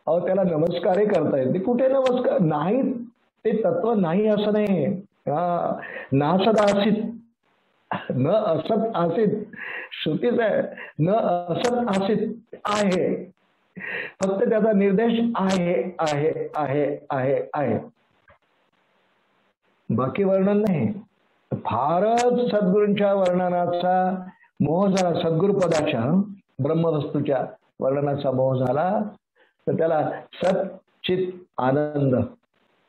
अहो, त्याला नमस्कारही करता येत नाही. कुठे नमस्कार नाही, ते तत्व नाही असं नाही. नासद आसित न असत आसित, श्रुतीच आहे. न असत आसित आहे, फक्त त्याचा निर्देश आहे आहे आहे आहे आहे, बाकी वर्णन नाही. फारच सद्गुरूंच्या वर्णनाचा मोह झाला, सद्गुरुपदाच्या ब्रह्मवस्तूच्या वर्णनाचा मोह झाला, तर त्याला सच्चित आनंद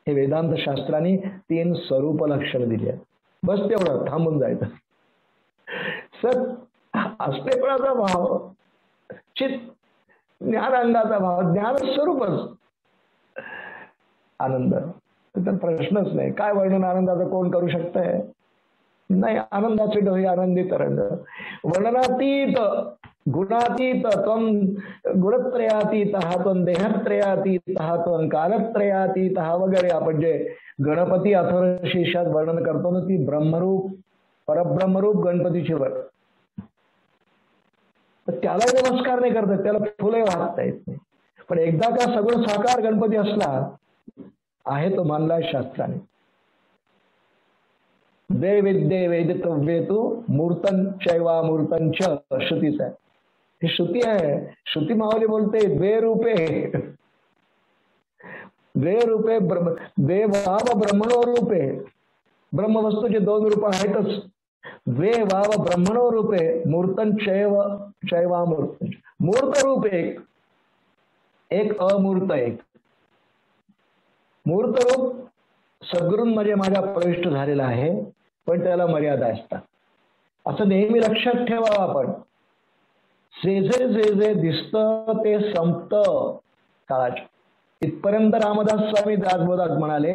हे वेदांत शास्त्राने 3 स्वरूप लक्षण दिली आहे. बस तेवढं थांबून जायचं. सत अस्तेपणाचा भाव, चित ज्ञानानंदाचा भाव, ज्ञान स्वरूपच आनंद. तर प्रश्नच नाही. काय वर्णन आनंदाचं कोण करू शकतंय? नाही. आनंदाचे डोळे आनंदी तरंग, वर्णनातीत गुणातीत, त्वं गुणत्रयातीत, त्वं देहत्रयातीत, त्वं कालत्रयातीत वगैरे आपण जे गणपती अथर्वशीर्षात वर्णन करतो ना, ती ब्रह्मरूप परब्रह्मरूप गणपतीची वर्णन. तर त्याला नमस्कार नाही करतात, त्याला फुले वाहता येत नाही. पण एकदा का सगळं साकार गणपती असला आहे तो मानलाय शास्त्राने. दे विद्ये वेदितव्ये तू मूर्तन चैवा मूर्तन च, श्रुतीच आहे. ही श्रुती आहे. श्रुती माऊली बोलते द्वे रूपे, द्वे रूपे द्वे वाव ब्रह्मणो रूपे. ब्रह्मवस्तूचे 2 रूप आहेतच. द्वे वाव ब्रह्मणो रूपे मूर्तन चैवा मूर्तन. मूर्त रूप एक, एक अमूर्त एक. मूर्त रूप सद्गुरूंमध्ये माझ्या प्रविष्ट झालेला आहे, पण त्याला मर्यादा असतात. असं नेहमी लक्षात ठेवावं आपण. जे जे जे जे दिसतं ते संपतं काळाच्या. इथपर्यंत रामदास स्वामी दासबोधात म्हणाले.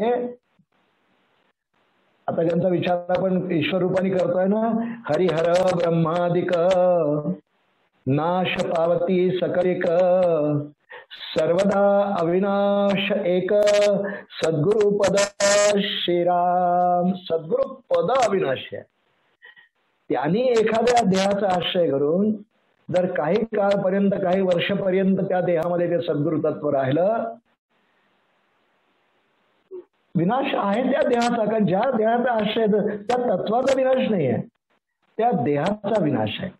आता त्यांचा विचार आपण ईश्वर रूपाने करतोय ना. हरिहर ब्रह्मादिक नाश पावती सकलिक, सर्वदा अविनाश एक, सद्गुरु पद श्रीराम. सद्गुरु पद अविनाश आहे. त्यांनी एखाद्या देहाचा आश्रय करून जर काही काळपर्यंत, काही वर्षपर्यंत त्या देहामध्ये ते सद्गुरु तत्व राहिलं, विनाश आहे त्या देहाचा. कारण ज्या देहाचा आश्रय त्या तत्वाचा विनाश नाही आहे, त्या देहाचा विनाश आहे.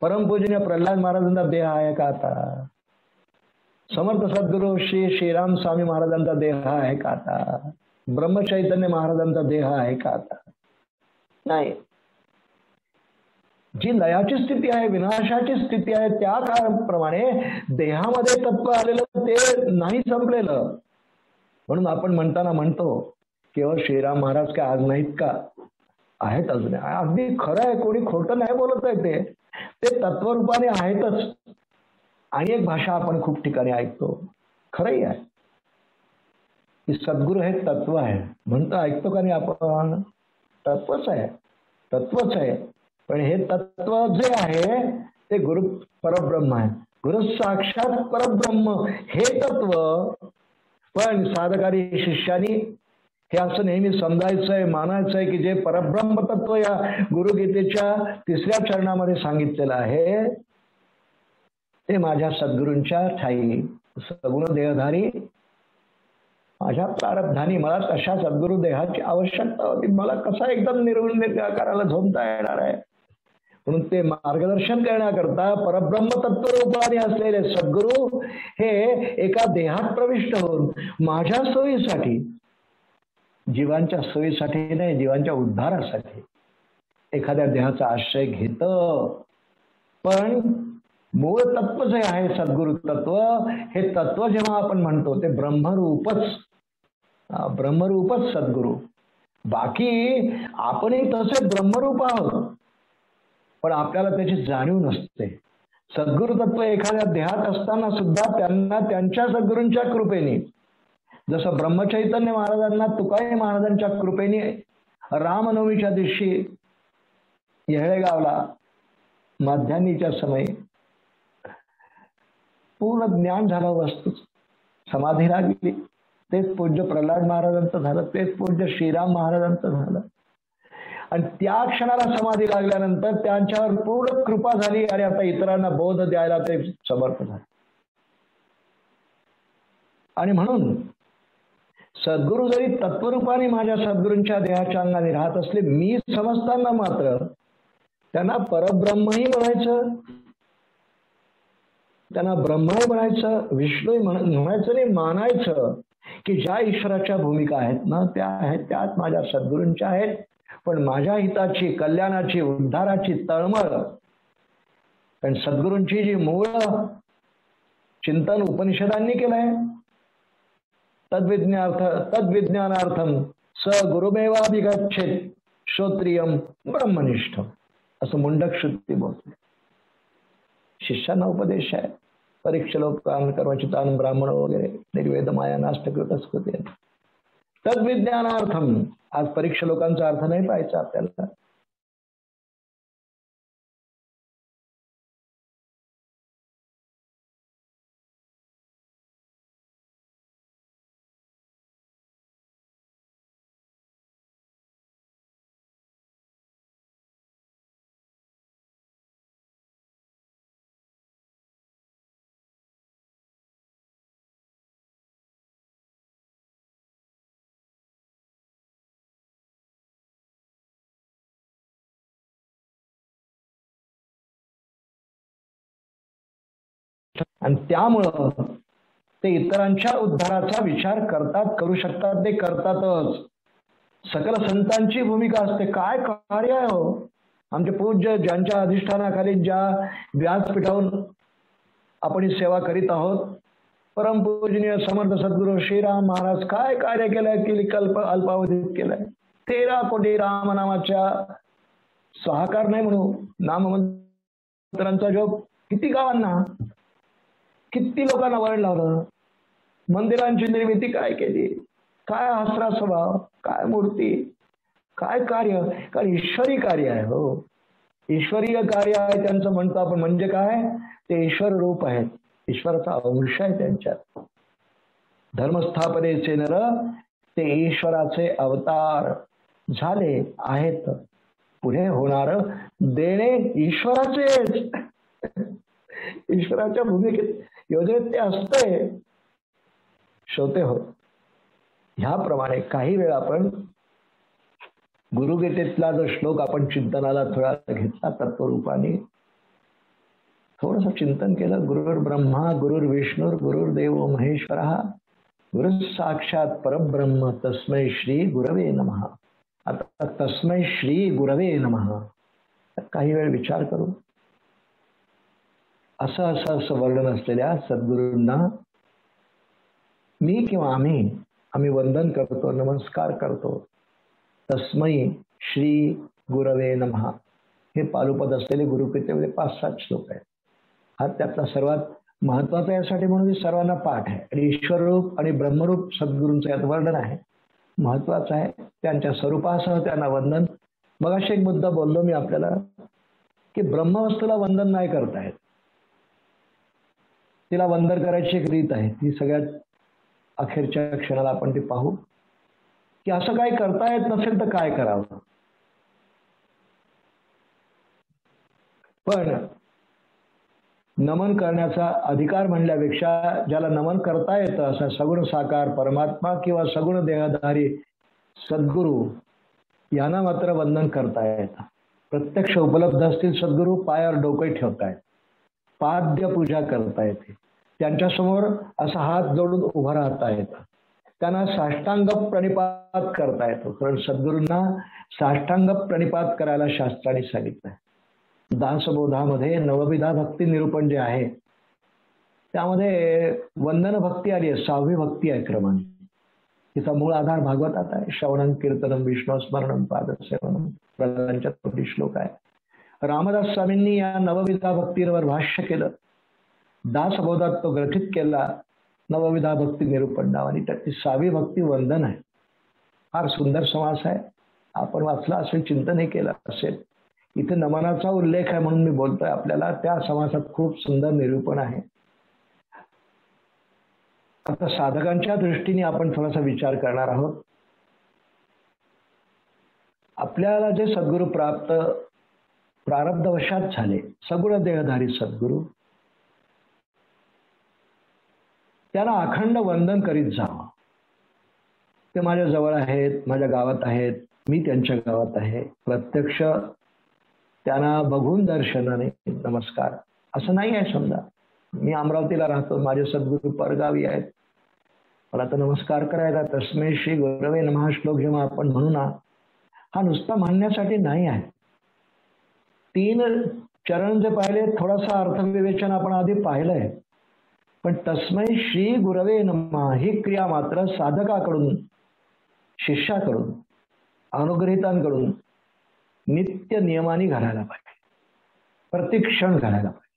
परमपूजनीय प्रल्हाद महाराजांचा देह आहे का आता? समर्थ सद्गुरू श्री श्रीराम स्वामी महाराजांचा देह आहे का आता? ब्रह्मचैतन्य महाराजांचा देह आहे का आता? नाही. जी लयाची स्थिती आहे, विनाशाची स्थिती आहे, त्या काळाप्रमाणे देहामध्ये तत्व आलेलं ते नाही संपलेलं. म्हणून आपण म्हणताना म्हणतो केवळ श्रीराम महाराज काय आज नाहीत का? आहेत अजून. अगदी खरं आहे, कोणी खोटं नाही बोलत आहे. ते तत्वरूपाने आहेतच. आणि एक भाषा आपण खूप ठिकाणी ऐकतो, खरंही आहे की सद्गुरू हे तत्व आहे म्हणतो. ऐकतो का नाही आपण? तत्वच आहे, तत्वच आहे. पण हे तत्व जे आहे ते गुरु परब्रह्म आहे. गुरु साक्षात परब्रह्म हे तत्व. पण साधकारी शिष्यानी हे असं नेहमी समजायचंय, मानायचंय की जे परब्रह्म तत्व या गुरुगीतेच्या 3ऱ्या चरणामध्ये सांगितलेलं आहे ते माझ्या सद्गुरूंच्या ठाई सगुण देहधारी माझ्या प्रारब्धानी. मला तशा सद्गुरु देहाची आवश्यकता होती. मला कसा एकदम निर्गुण निराकाराला झोंबता येणार आहे? म्हणून ते मार्गदर्शन करण्याकरता परब्रह्म तत्वरूपाने असलेले सद्गुरू हे एका देहात प्रविष्ट होऊन माझ्या सोयीसाठी, जीवांच्या सोयीसाठी नाही, जीवांच्या उद्धारासाठी एखाद्या देहाचा आश्रय घेत. पण मूळ तत्व जे आहे सद्गुरु तत्व, हे तत्व जेव्हा आपण म्हणतो ते ब्रह्मरूपच, ब्रह्मरूपच सद्गुरू. बाकी आपणही तसे ब्रह्मरूप आहोत, पण आपल्याला त्याची जाणीव नसते. सद्गुरु तत्व एखाद्या देहात असताना सुद्धा त्यांना त्यांच्या सद्गुरूंच्या कृपेने, जसं ब्रह्मचैतन्य महाराजांना तुकाई महाराजांच्या कृपेने रामनवमीच्या दिवशी येहळेगावला माध्यान्हीच्या समयी पूर्ण ज्ञान झालं, वस्तू समाधी लागली. तेच पूज्य प्रल्हाद महाराजांचं झालं, तेच पूज्य श्रीराम महाराजांचं झालं. आणि त्या क्षणाला समाधी लागल्यानंतर त्यांच्यावर पूर्ण कृपा झाली आणि आता इतरांना बोध द्यायला ते समर्थ झाले. आणि म्हणून सद्गुरू जरी तत्वरूपाने माझ्या सद्गुरूंच्या देहाच्या अंगाने राहत असले, मी समजताना मात्र त्यांना परब्रह्मही म्हणायचं त्यांना ब्रह्म म्हणायचं, विष्णू म्हणायचं नाही, मानायचं की ज्या ईश्वराच्या भूमिका आहेत ना त्या आहेत, त्यात माझ्या सद्गुरूंच्या आहेत. पण माझ्या हिताची, कल्याणाची, उद्धाराची तळमळ, कारण सद्गुरूंची जी मूळ चिंतन उपनिषदांनी केलंय, तद्विज्ञानार्थम स गुरुमेवाभिगच्छेत श्रोत्रियम ब्रह्मनिष्ठ, असं मुंडक श्रुती बोलते. शिष्यांना उपदेश आहे. परीक्षलोकान कर्मचितान ब्राह्मण वगैरे निर्वेद माया नाष्टकृत स्कृती. तद्विज्ञानार्थम, आज परीक्षा लोकांचा अर्थ नाही पाहायचा आपल्याला. आणि त्यामुळं ते इतरांच्या उद्धाराचा विचार करतात, करू शकतात, ते करतातच. सकल संतांची भूमिका असते. काय कार्य आहे हो आमचे पूज्य, ज्यांच्या अधिष्ठानाखाली ज्या व्यासपीठावरून आपण ही सेवा करीत आहोत, परमपूजनीय समर्थ सद्गुरू श्रीराम महाराज काय कार्य केलंय की कल्प अल्पावधीत केलंय. 13 कोटी रामनामाच्या सहाकार नाही म्हणू, नाममंत्रांचा जप किती गावांना, किती लोकांना वळण लावलं, मंदिरांची निर्मिती काय केली, काय हसरा स्वभाव, काय मूर्ती, काय कार्य. कारण ईश्वरी कार्य आहे हो, ईश्वरीय कार्य आहे त्यांचं म्हणतो आपण. म्हणजे काय, ते ईश्वर रूप आहेत, ईश्वराचा अंश आहे त्यांच्यात. धर्मस्थापनेचे नर ते ईश्वराचे अवतार झाले आहेत, पुढे होणार देणे ईश्वराचेच. ईश्वराच्या भूमिकेत, योजनेत ते असतंय. श्रोते हो, ह्याप्रमाणे काही वेळा आपण गुरुगीतेतला जो श्लोक आपण चिंतनाला थोडा घेतला तत्वरूपाने, थोडस चिंतन केलं. गुरुर् ब्रह्मा गुरुर्विष्णू गुरुर्देव महेश्वरः गुरु साक्षात परब्रह्म तस्मै श्री गुरवे नमः. आता तस्मै श्री गुरवे नमः काही वेळ विचार करू. असं असं असं वर्णन असलेल्या सद्गुरूंना मी किंवा आम्ही वंदन करतो, नमस्कार करतो. तस्मै श्री गुरवे नमः हे पालुपद असलेले गुरुकृतेमध्ये 5-7 श्लोक आहेत. हा त्यातला सर्वात महत्वाचा यासाठी म्हणून सर्वांना पाठ आहे. आणि ईश्वररूप आणि ब्रह्मरूप सद्गुरूंचं यात वर्णन आहे, महत्वाचं आहे. त्यांच्या स्वरूपासह त्यांना वंदन. मग असा एक मुद्दा बोललो मी आपल्याला की ब्रह्मवस्तूला वंदन नाही करता येत, तिला वंदन करायची एक रीत आहे. ती सगळ्यात अखेरच्या क्षणाला आपण ती पाहू की असं काय करता येत नसेल तर काय करावं. पण नमन करण्याचा अधिकार म्हणल्यापेक्षा ज्याला नमन करता येतं असा सगुण साकार परमात्मा किंवा सगुण देहधारी सद्गुरू यांना मात्र वंदन करता येतं. प्रत्यक्ष उपलब्ध असतील सद्गुरू, पायावर डोकं ठेवतायत, पाद्य पूजा करता येते, त्यांच्यासमोर असा हात जोडून उभं राहता येतं, त्यांना साष्टांग प्रणिपात करता येतो. कारण सद्गुरूंना साष्टांग प्रणिपात करायला शास्त्राने सांगितलंय. दासबोधामध्ये नवविधा भक्ती निरूपण जे आहे त्यामध्ये वंदन भक्ती आली आहे, 6वी भक्ती आहे क्रमाने. तिचा मूळ आधार भागवतात आहे. श्रवणं कीर्तनम विष्णू स्मरणं पादसेवनम प्रधानच्या 3 श्लोक आहे. रामदास स्वामींनी या नवविधा भक्तीवर भाष्य केलं, दासबोधात तो ग्रथित केला नवविधा भक्ती निरूपण नाव, आणि त्याची 6वी भक्ती वंदन आहे. फार सुंदर समास आहे, आपण वाचला असेल, चिंतनही केलं असेल. इथे नमनाचा उल्लेख आहे म्हणून मी बोलतोय आपल्याला. त्या समासात खूप सुंदर निरूपण आहे. आता साधकांच्या दृष्टीने आपण थोडासा विचार करणार आहोत. आपल्याला जे सद्गुरू प्राप्त प्रारब्धवशात झाले, सगुण देहधारी सद्गुरू, त्यांना अखंड वंदन करीत जावं. ते माझ्या जवळ आहेत, माझ्या गावात आहेत, मी त्यांच्या गावात आहे. प्रत्यक्ष त्यांना बघून दर्शनाने नमस्कार असं नाही आहे. समजा मी अमरावतीला राहतो, माझे सद्गुरू परगावी आहेत, मला तर नमस्कार करायला तस्मै श्री गुरवे नमः श्लोक जेव्हा आपण म्हणू ना, हा नुसता म्हणण्यासाठी नाही आहे. 3 चरण जे पाहिले, थोडासा अर्थविवेचन आपण आधी पाहिलंय, पण तस्मै श्री गुरवे नमः ही क्रिया मात्र साधकाकडून, शिष्याकडून, अनुग्रहितांकडून नित्य नियमाने घालायला पाहिजे, प्रतिक्षण घालायला पाहिजे.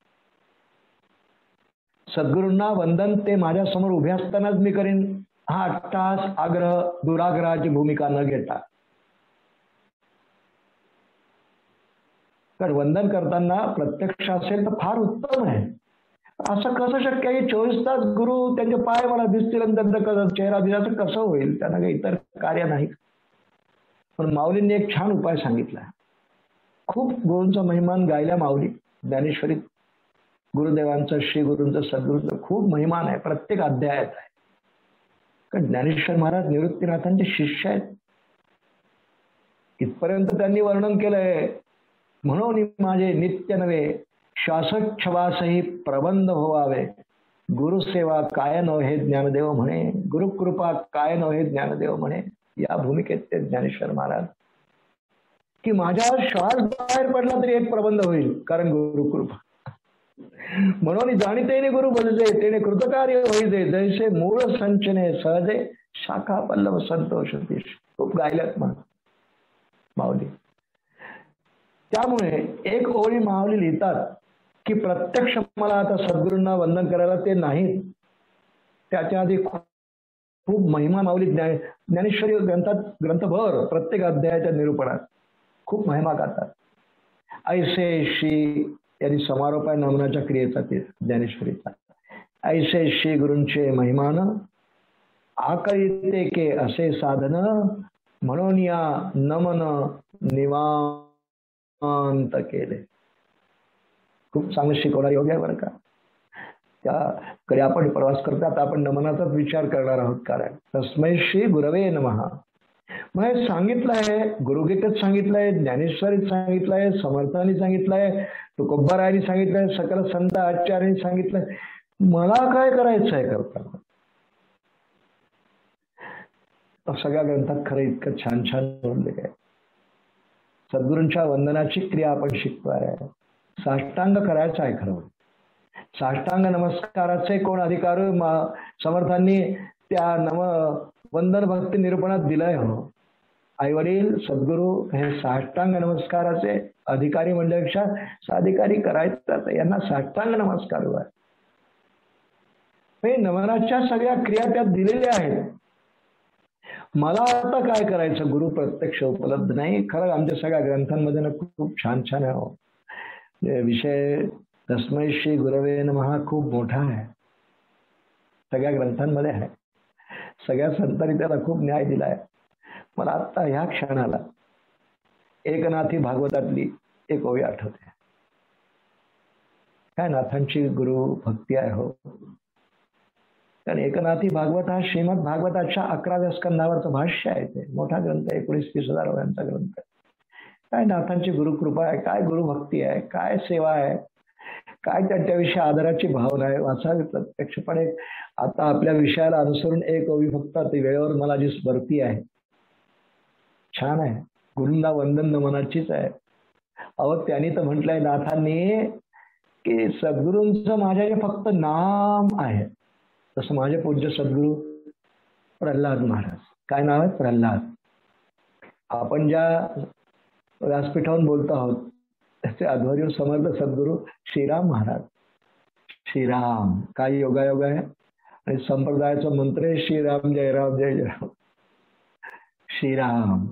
सद्गुरूंना वंदन ते माझ्या समोर उभे असतानाच मी करीन, हा अट्टहास, आग्रह, दुराग्रहाची भूमिका न घेता. तर वंदन करताना प्रत्यक्ष असेल तर फार उत्तम आहे. असं कसं शक्य आहे? 24 तास गुरु त्यांचे पाय मला दिसतील आणि त्यांचा चेहरा दिसायचं कसं होईल? त्यांना काही इतर कार्य नाही. पण माऊलींनी एक छान उपाय सांगितला. खूप गुरूंचा महिमान गायला माऊली ज्ञानेश्वरीत. गुरुदेवांचं, श्री गुरूंचं, सद्गुरूंचं खूप महिमान आहे, प्रत्येक अध्यायात आहे. कारण ज्ञानेश्वर महाराज निवृत्तीनाथांचे शिष्य आहेत. इथपर्यंत त्यांनी वर्णन केलंय, म्हणून माझे नित्य नवे श्वासोच्छवासही प्रबंध व्हावे, गुरुसेवा काय नव्हे ज्ञानदेव म्हणे, गुरुकृपा काय नव्हे ज्ञानदेव म्हणे. या भूमिकेत ते ज्ञानेश्वर महाराज की माझ्या श्वास बाहेर पडला तरी एक प्रबंध होईल, कारण गुरुकृपा. म्हणून जाणीतेने गुरु बलजे, तेने कृतकार्य होईजे, जैसे मूळ संचने सहजे, शाखा पल्लव संतोष तीश. खूप गायल्यात म्हणून माऊली. त्यामुळे एक ओळी माऊली लिहितात की प्रत्यक्ष मला आता सद्गुरूंना वंदन करायला ते नाही, त्याच्या आधी खूप महिमा माऊली ज्ञानेश्वरी ग्रंथभर प्रत्येक अध्यायाच्या निरूपणात खूप महिमा गातात. ऐसे श्री यांनी समारोप आहे नमनाच्या क्रियेचा ते ज्ञानेश्वरीचा. ऐसे श्री गुरूंचे महिमान आकळीते के असे साधन, म्हणून या नमन निवांत केले. खूप चांगलं शिकवणारे योग्य आहे बरं का. त्याकडे आपण प्रवास करतात, आपण नमनाचाच विचार करणार आहोत. कारण तस्मै श्री गुरवे नमः मग सांगितलं आहे, गुरुगीतेत सांगितलंय, ज्ञानेश्वरीत सांगितलंय, समर्थांनी सांगितलंय, तुकोबारायांनी सांगितलंय, सकल संत आचार्यांनी सांगितलंय. मला काय करायचं आहे करताना? सगळ्या ग्रंथात खरं इतकं छान छान बोलले आहे. सद्गुरूंच्या वंदनाची क्रिया आपण शिकतोय. साष्टांग करायचं आहे खरं. साष्टांग नमस्काराचे कोण अधिकार समर्थांनी त्या वंदन भक्ती निरूपणात दिलंय. हो, आई वडील सद्गुरू हे साष्टांग नमस्काराचे अधिकारी म्हणल्यापेक्षा साधिकारी करायचं, यांना साष्टांग नमस्कार हुआ. नमनाच्या सगळ्या क्रिया त्यात दिलेल्या आहेत. मला आता काय करायचं? गुरु प्रत्यक्ष उपलब्ध नाही. खरं आमच्या सगळ्या ग्रंथांमध्ये ना खूप छान छान आहे विषय. तस्मै श्री गुरवे नमः खूप मोठा आहे, सगळ्या ग्रंथांमध्ये आहे. सगळ्या संतांनी त्याला खूप न्याय दिलाय. मला आता ह्या क्षणाला एकनाथी भागवतातली एक ओवी आठवते. काय नाथांची गुरु भक्ती आहे हो. कारण एकनाथी भागवत हा श्रीमद भागवताच्या 11व्या स्कंदावरचं भाष्य आहे. ते मोठा ग्रंथ आहे, 19-30 ओव्यांचा ग्रंथ. काय नाथांची गुरुकृपा आहे, काय गुरुभक्ती आहे, काय सेवा आहे, काय त्यांच्याविषयी आदराची भावना आहे. वाचावी प्रत्यक्षपणे. आता आपल्या विषयाला अनुसरून एक ओवी फक्त वेळेवर मला जी स्मरती आहे, छान आहे. गुरूंना वंदन नमनाचीच आहे. अहो त्यांनी तर म्हटलंय नाथांनी की सद्गुरूंचं माझ्या फक्त नाम आहे. तसं माझे पूज्य सद्गुरू प्रल्हाद महाराज. काय नाव आहे? प्रल्हाद. आपण ज्या व्यासपीठावरून बोलतो आहोत त्याचे अध्वर्यू समर्थ सद्गुरू श्रीराम महाराज. श्रीराम काय योगायोग आहे. आणि संप्रदायाचा मंत्र आहे श्रीराम जय राम जय जय राम. श्रीराम.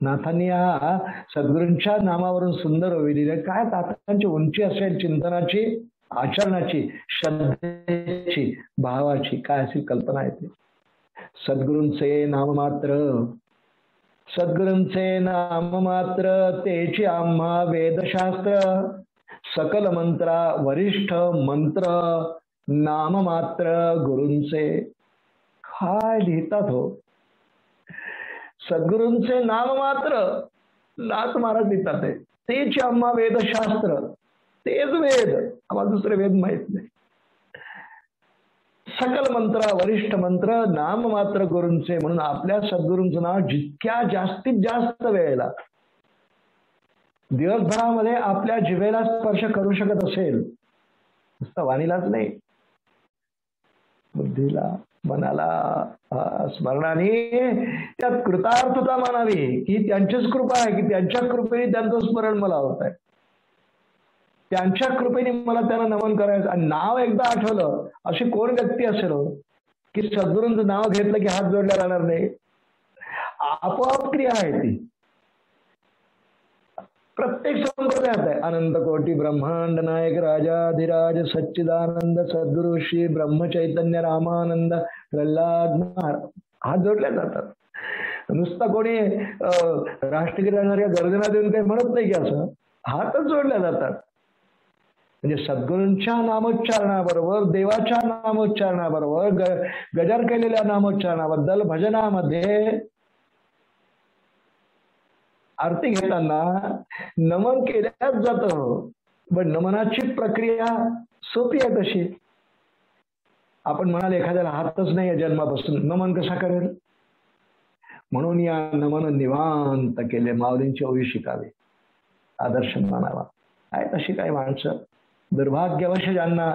नाथांनी हा सद्गुरूंच्या नामावरून सुंदर ओवी दिली. काय नाथांची उंची असेल चिंतनाची, आचरणाची, श्रद्धेची, भावाची, काय असेल कल्पना येते. सद्गुरूंचे नाममात्र, सद्गुरूंचे नाममात्र तेची आम्हा वेदशास्त्र, सकल मंत्रा वरिष्ठ मंत्र नाममात्र गुरूंचे. काय लिहितात हो. सद्गुरूंचे नाममात्र नाथ महाराज लिहितात आहे. तेची आम्हा वेदशास्त्र, तेच वेद, आम्हाला दुसरे वेद माहित नाही. सकल मंत्र वरिष्ठ मंत्र नाम मात्र गुरूंचे. म्हणून आपल्या सद्गुरूंचं नाव जितक्या जास्तीत जास्त वेळेला दिवसभरामध्ये आपल्या जिभेला स्पर्श करू शकत असेल, नुसतं वाणीलाच नाही, बुद्धीला, मनाला, स्मरणाने त्यात कृतार्थता मानावी की त्यांचीच कृपा आहे, की त्यांच्या कृपेने त्यांचं स्मरण मला होत आहे, त्यांच्या कृपेने मला त्यांना नमन करायचं. आणि नाव एकदा आठवलं, अशी कोण व्यक्ती असेल की सद्गुरूंचं नाव घेतलं की हात जोडल्या जाणार नाही? आपोआप क्रिया आहे ती. प्रत्येक संप्रदायात आहे. अनंत कोटी ब्रह्मांड नायक राजाधिराज सच्चिदानंद सद्गुरु श्री ब्रह्म चैतन्य रामानंद प्रल्हाद हात जोडल्या जातात. नुसता कोणी राष्ट्रगीतासारख्या गर्जना देऊन काही म्हणत नाही की असं, हातच जोडल्या जातात. म्हणजे सद्गुरूंच्या नामोच्चारणाबरोबर, देवाच्या नामोच्चारणाबरोबर, गजर केलेल्या नामोच्चारणाबद्दल भजनामध्ये आरती घेताना नमन केल्याच जातं. पण नमनाची प्रक्रिया सोपी आहे तशी. आपण म्हणाल एखाद्याला हातच नाही आहे जन्मापासून, नमन कसा करेल? म्हणून या नमन निवांत केले, माऊलींची ओवी शिकावे, आदर्श मानावा. आहे तशी काही माणसं दुर्भाग्यवश ज्यांना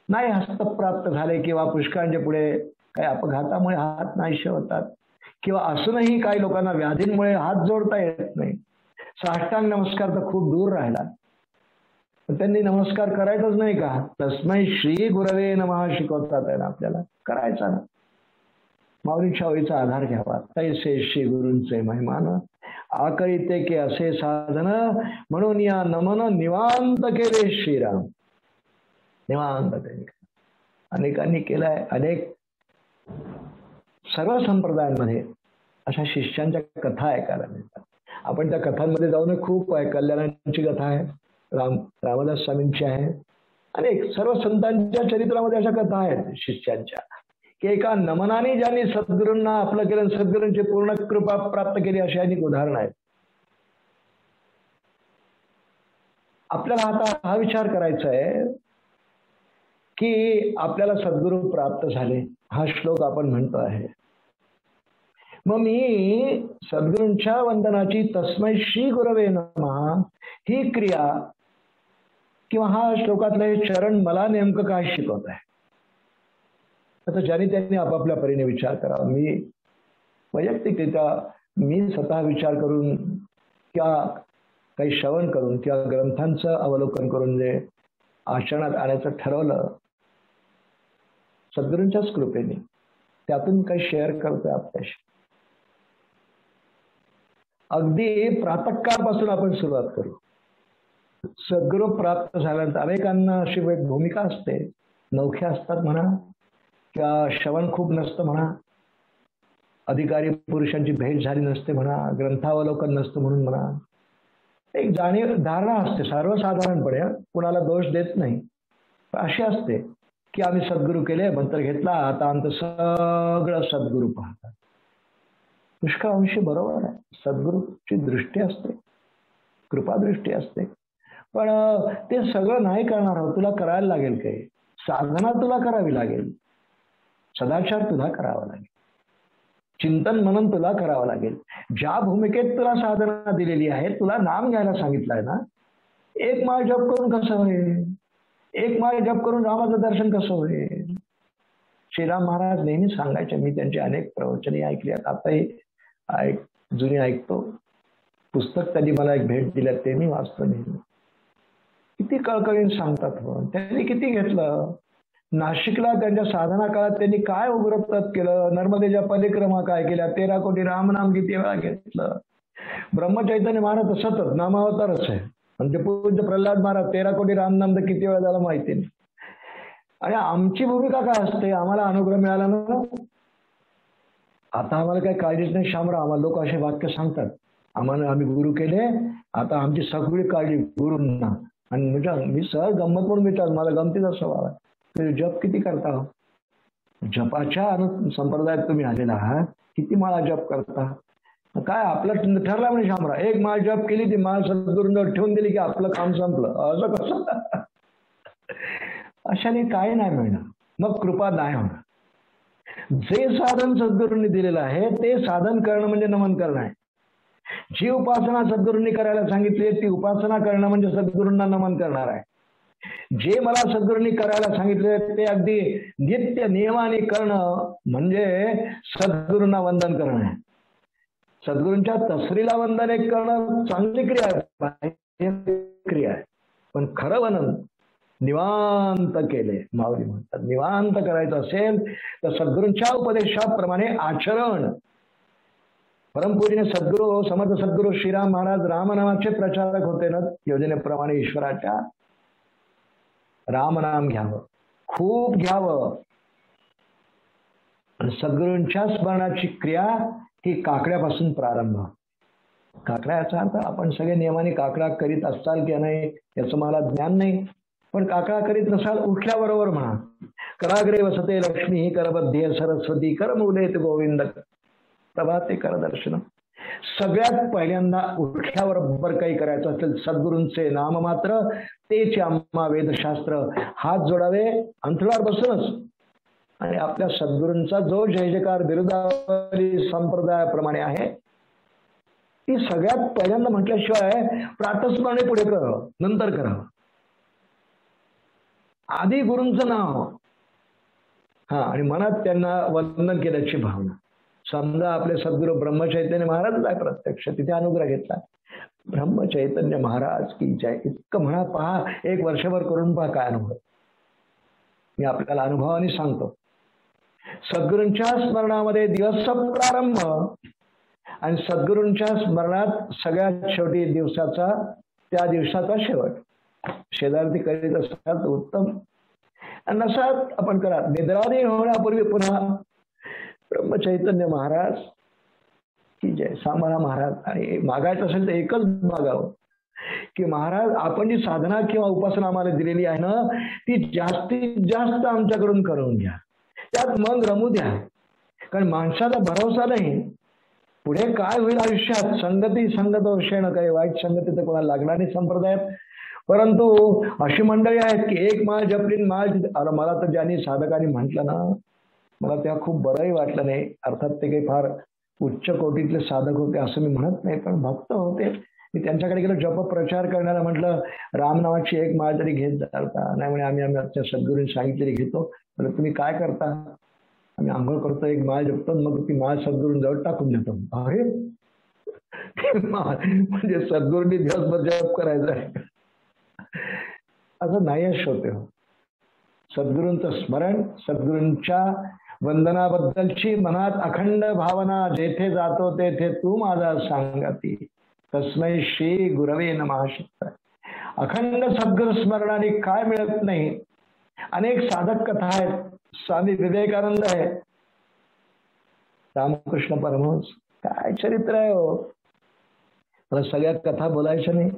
नाही हस्तप्राप्त झाले किंवा पुष्कळांच्या पुढे काही अपघातामुळे हात नाहीसे होतात, किंवा असूनही काही लोकांना व्याधींमुळे हात जोडता येत नाही. साष्टांग नमस्कार तर खूप दूर राहिला. त्यांनी नमस्कार करायचाच नाही का? तस्मै श्री गुरवे नमः शिकवतात आहे ना आपल्याला, करायचा ना. माऊलींच्या ओळीचा आधार घ्यावा. तैसे श्री गुरूंचे महिमान आकरिते के असे साधन, म्हणून या नमन निवांत केले श्रीराम. निवांत त्यांनी अनेकांनी केलाय. अनेक सर्व संप्रदायांमध्ये अशा शिष्यांच्या कथा ऐकायला मिळतात. आपण त्या कथांमध्ये जाऊन खूप आहे. कल्याणांची कथा आहे, रामदास स्वामींची आहे, अनेक सर्व संतांच्या चरित्रामध्ये अशा कथा आहेत शिष्यांच्या, की एका नमनाने ज्यांनी सद्गुरूंना आपलं केलं, सद्गुरूंची पूर्ण कृपा प्राप्त केली, अशी अनेक उदाहरणं आहेत. आपल्याला आता हा विचार करायचा आहे की आपल्याला सद्गुरू प्राप्त झाले, हा श्लोक आपण म्हणतो आहे. मग मी सद्गुरूंच्या वंदनाची तस्मै श्री गुरवे नमः ही क्रिया किंवा हा श्लोकातलं हे चरण मला नेमकं काय शिकवत आहे? आता ज्याने त्यांनी आपापल्या परीने विचार करावा. मी वैयक्तिकरित्या मी स्वतः विचार करून किंवा काही श्रवण करून किंवा ग्रंथांचं अवलोकन करून जे आचरणात आणायचं ठरवलं सद्गुरूंच्याच कृपेने, त्यातून काही शेअर करतोय आपल्याशी. अगदी प्रातःकाळपासून आपण सुरुवात करू. सद्गुरू प्राप्त झाल्यानंतर अनेकांना अशी एक भूमिका असते, नवख्या असतात म्हणा किंवा श्रवण खूप नसतं म्हणा, अधिकारी पुरुषांची भेट झाली नसते म्हणा, ग्रंथावलोकन नसतं म्हणून म्हणा, एक जाणीव धारणा असते सर्वसाधारणपणे, कुणाला दोष देत नाही, अशी असते की आम्ही सद्गुरू केले, मंत्र घेतला, आता आमचं सगळं सद्गुरू पाहतात. पुष्कळ अंशी बरोबर आहे, सद्गुरूची दृष्टी असते, कृपादृष्टी असते, पण ते सगळं नाही करणार आहोत. तुला करायला लागेल, काही साधना तुला करावी लागेल, सदाचार तुला करावा लागेल, चिंतन मनन तुला करावं लागेल. ज्या भूमिकेत तुला साधना दिलेली आहे, तुला नाम घ्यायला सांगितलंय ना, एक माळ जप करून कसं होईल? एक माळ जप करून रामाचं दर्शन कसं होईल? श्रीराम महाराज नेहमी सांगायचे, मी त्यांची अनेक प्रवचने ऐकली आहेत, आताही जुनी ऐकतो. पुस्तक त्यांनी मला एक भेट दिल्यात, ते मी वाचतो नेहमी. किती कळकळीने सांगतात. त्यांनी किती घेतलं. नाशिकला त्यांच्या साधना काळात त्यांनी काय उग्रतप केलं, नर्मदेच्या परिक्रमा काय केल्या, 13 कोटी रामनाम किती वेळा घेतलं. ब्रह्मचैतन्य महाराज सतत नामावतारच आहे, आणि ते पूज्य प्रल्हाद महाराज 13 कोटी रामनाम तर किती वेळा झाला माहिती नाही. आणि आमची भूमिका काय असते? आम्हाला अनुग्रह मिळाला ना, आता आम्हाला काही काळजीच नाही शामराव. आम्हाला लोक असे वाक्य सांगतात, आम्हाला आम्ही गुरु केले, आता आमची सगळी काळजी गुरूंना. आणि म्हणजे मी सहज गंमत म्हणून विचार, मला गमतीचा स्वभाव आहे. तुम्ही जप किती करता? जपाच्या संप्रदायात तुम्ही आलेला आहात, किती माळा जप करता? काय आपलं ठरला म्हणजे शामराव, एक माळ जप केली, ती माळ सद्गुरूंजवळ ठेवून दिली की आपलं काम संपलं, असं कसं? अशाने काय नाही मिळणार. मग कृपा नाही होणार. जे साधन सद्गुरूंनी दिलेलं आहे ते साधन करणं म्हणजे नमन करणं आहे. जी उपासना सद्गुरूंनी करायला सांगितली ती उपासना करणं म्हणजे सद्गुरूंना नमन करणार आहे. जे मला सद्गुरूंनी करायला सांगितले ते अगदी नित्य नियमाने करणं म्हणजे सद्गुरूंना वंदन करणं आहे. सद्गुरूंच्या तसरीला वंदन एक करणं चांगली क्रिया आहे, पण खरं वंदन निवांत केले. माऊली म्हणतात निवांत करायचं असेल तर सद्गुरूंच्या उपदेशाप्रमाणे आचरण. परमपूजनीय सद्गुरू समर्थ सद्गुरू श्रीराम महाराज रामनामाचे प्रचारक होते ना, योजनेप्रमाणे ईश्वराच्या रामनाम घ्यावं, खूप घ्यावं. सद्गुरूंच्या स्मरणाची क्रिया ही काकड्यापासून प्रारंभ. काकड्या याचा अर्थ आपण सगळे नियमाने काकडा करीत असाल की नाही याचं मला ज्ञान नाही, पण काकडा करीत नसाल उठल्याबरोबर म्हणा कराग्रे वसते लक्ष्मी करबध्ये सरस्वती करमुलेत गोविंद प्रभाते कर दर्शन. सगळ्यात पहिल्यांदा उठल्याबरोबर काही करायचं असेल सद्गुरूंचे नाममात्र तेच आम्हा वेदशास्त्र हात जोडावे अंथरुणावर बसूनच, आणि आपल्या सद्गुरूंचा जो जय जयकार बिरुदावली संप्रदायाप्रमाणे आहे ती सगळ्यात पहिल्यांदा म्हटल्याशिवाय प्रातस्मरणे पुढे करावं, नंतर करावं. आधी गुरूंचं नाव आणि मनात त्यांना वंदन केल्याची भावना. समजा आपले सद्गुरू ब्रह्मचैतन्य महाराज आहे, प्रत्यक्ष तिथे अनुग्रह घेतला, ब्रह्मचैतन्य महाराज की जय इतकं म्हणा. पहा, एक वर्षभर करून पहा काय अनुभव. मी आपल्याला अनुभवाने सांगतो. सद्गुरूंच्या स्मरणामध्ये दिवस प्रारंभ आणि सद्गुरूंच्या स्मरणात सगळ्यात शेवटी दिवसाचा त्या दिवसाचा शेवट. शेजारती करीत असतात उत्तम, नसात आपण करा. निद्रादी होण्यापूर्वी पुन्हा ब्रह्मचैतन्य महाराज की जय सांभाळा महाराज. आणि मागायचं असेल तर एकच मागावं की महाराज आपण जी साधना किंवा उपासना आम्हाला दिलेली आहे ना ती जास्तीत जास्त आमच्याकडून करून घ्या, त्यात मन रमू द्या. कारण माणसाला भरोसा नाही पुढे काय होईल आयुष्यात. संगती संगत वर्षेण, काही वाईट संगती तर कोणाला लागणार नाही संप्रदायात, परंतु अशी मंडळी आहेत की एक माळ जपली माळ. अरे मला तर ज्यांनी साधकांनी म्हटलं ना मला तेव्हा खूप बरंही वाटलं नाही. अर्थात ते काही फार उच्च कोटीतले साधक होते असं मी म्हणत नाही, पण भक्त होते. मी त्यांच्याकडे गेलो, जप प्रचार करण्याला म्हटलं रामनामाची एक माळ तरी घेत जाल का? नाही म्हणे आम्ही आमच्या सद्गुरूंनी सांगितलेली घेतो. तर तुम्ही काय करता? आम्ही आंघोळ करतो, एक माळ जपतो, मग ती माळ सद्गुरूंजवळ टाकून देतो. अरे म्हणजे सद्गुरूंनी दिवसभर जप करायचा आहे असं नाही होते. हो, सद्गुरूंचं स्मरण, सद्गुरूंच्या वंदनाबद्दलची मनात अखंड भावना. जेथे जातो तेथे तू माझा सांगती, तस्मै श्री गुरवे नमः. अखंड सद्गुरू स्मरणाने काय मिळत नाही. अनेक साधक कथा आहेत. स्वामी विवेकानंद आहे, रामकृष्ण परमहंस, काय चरित्र आहे हो. मला सगळ्या कथा बोलायच्या नाही,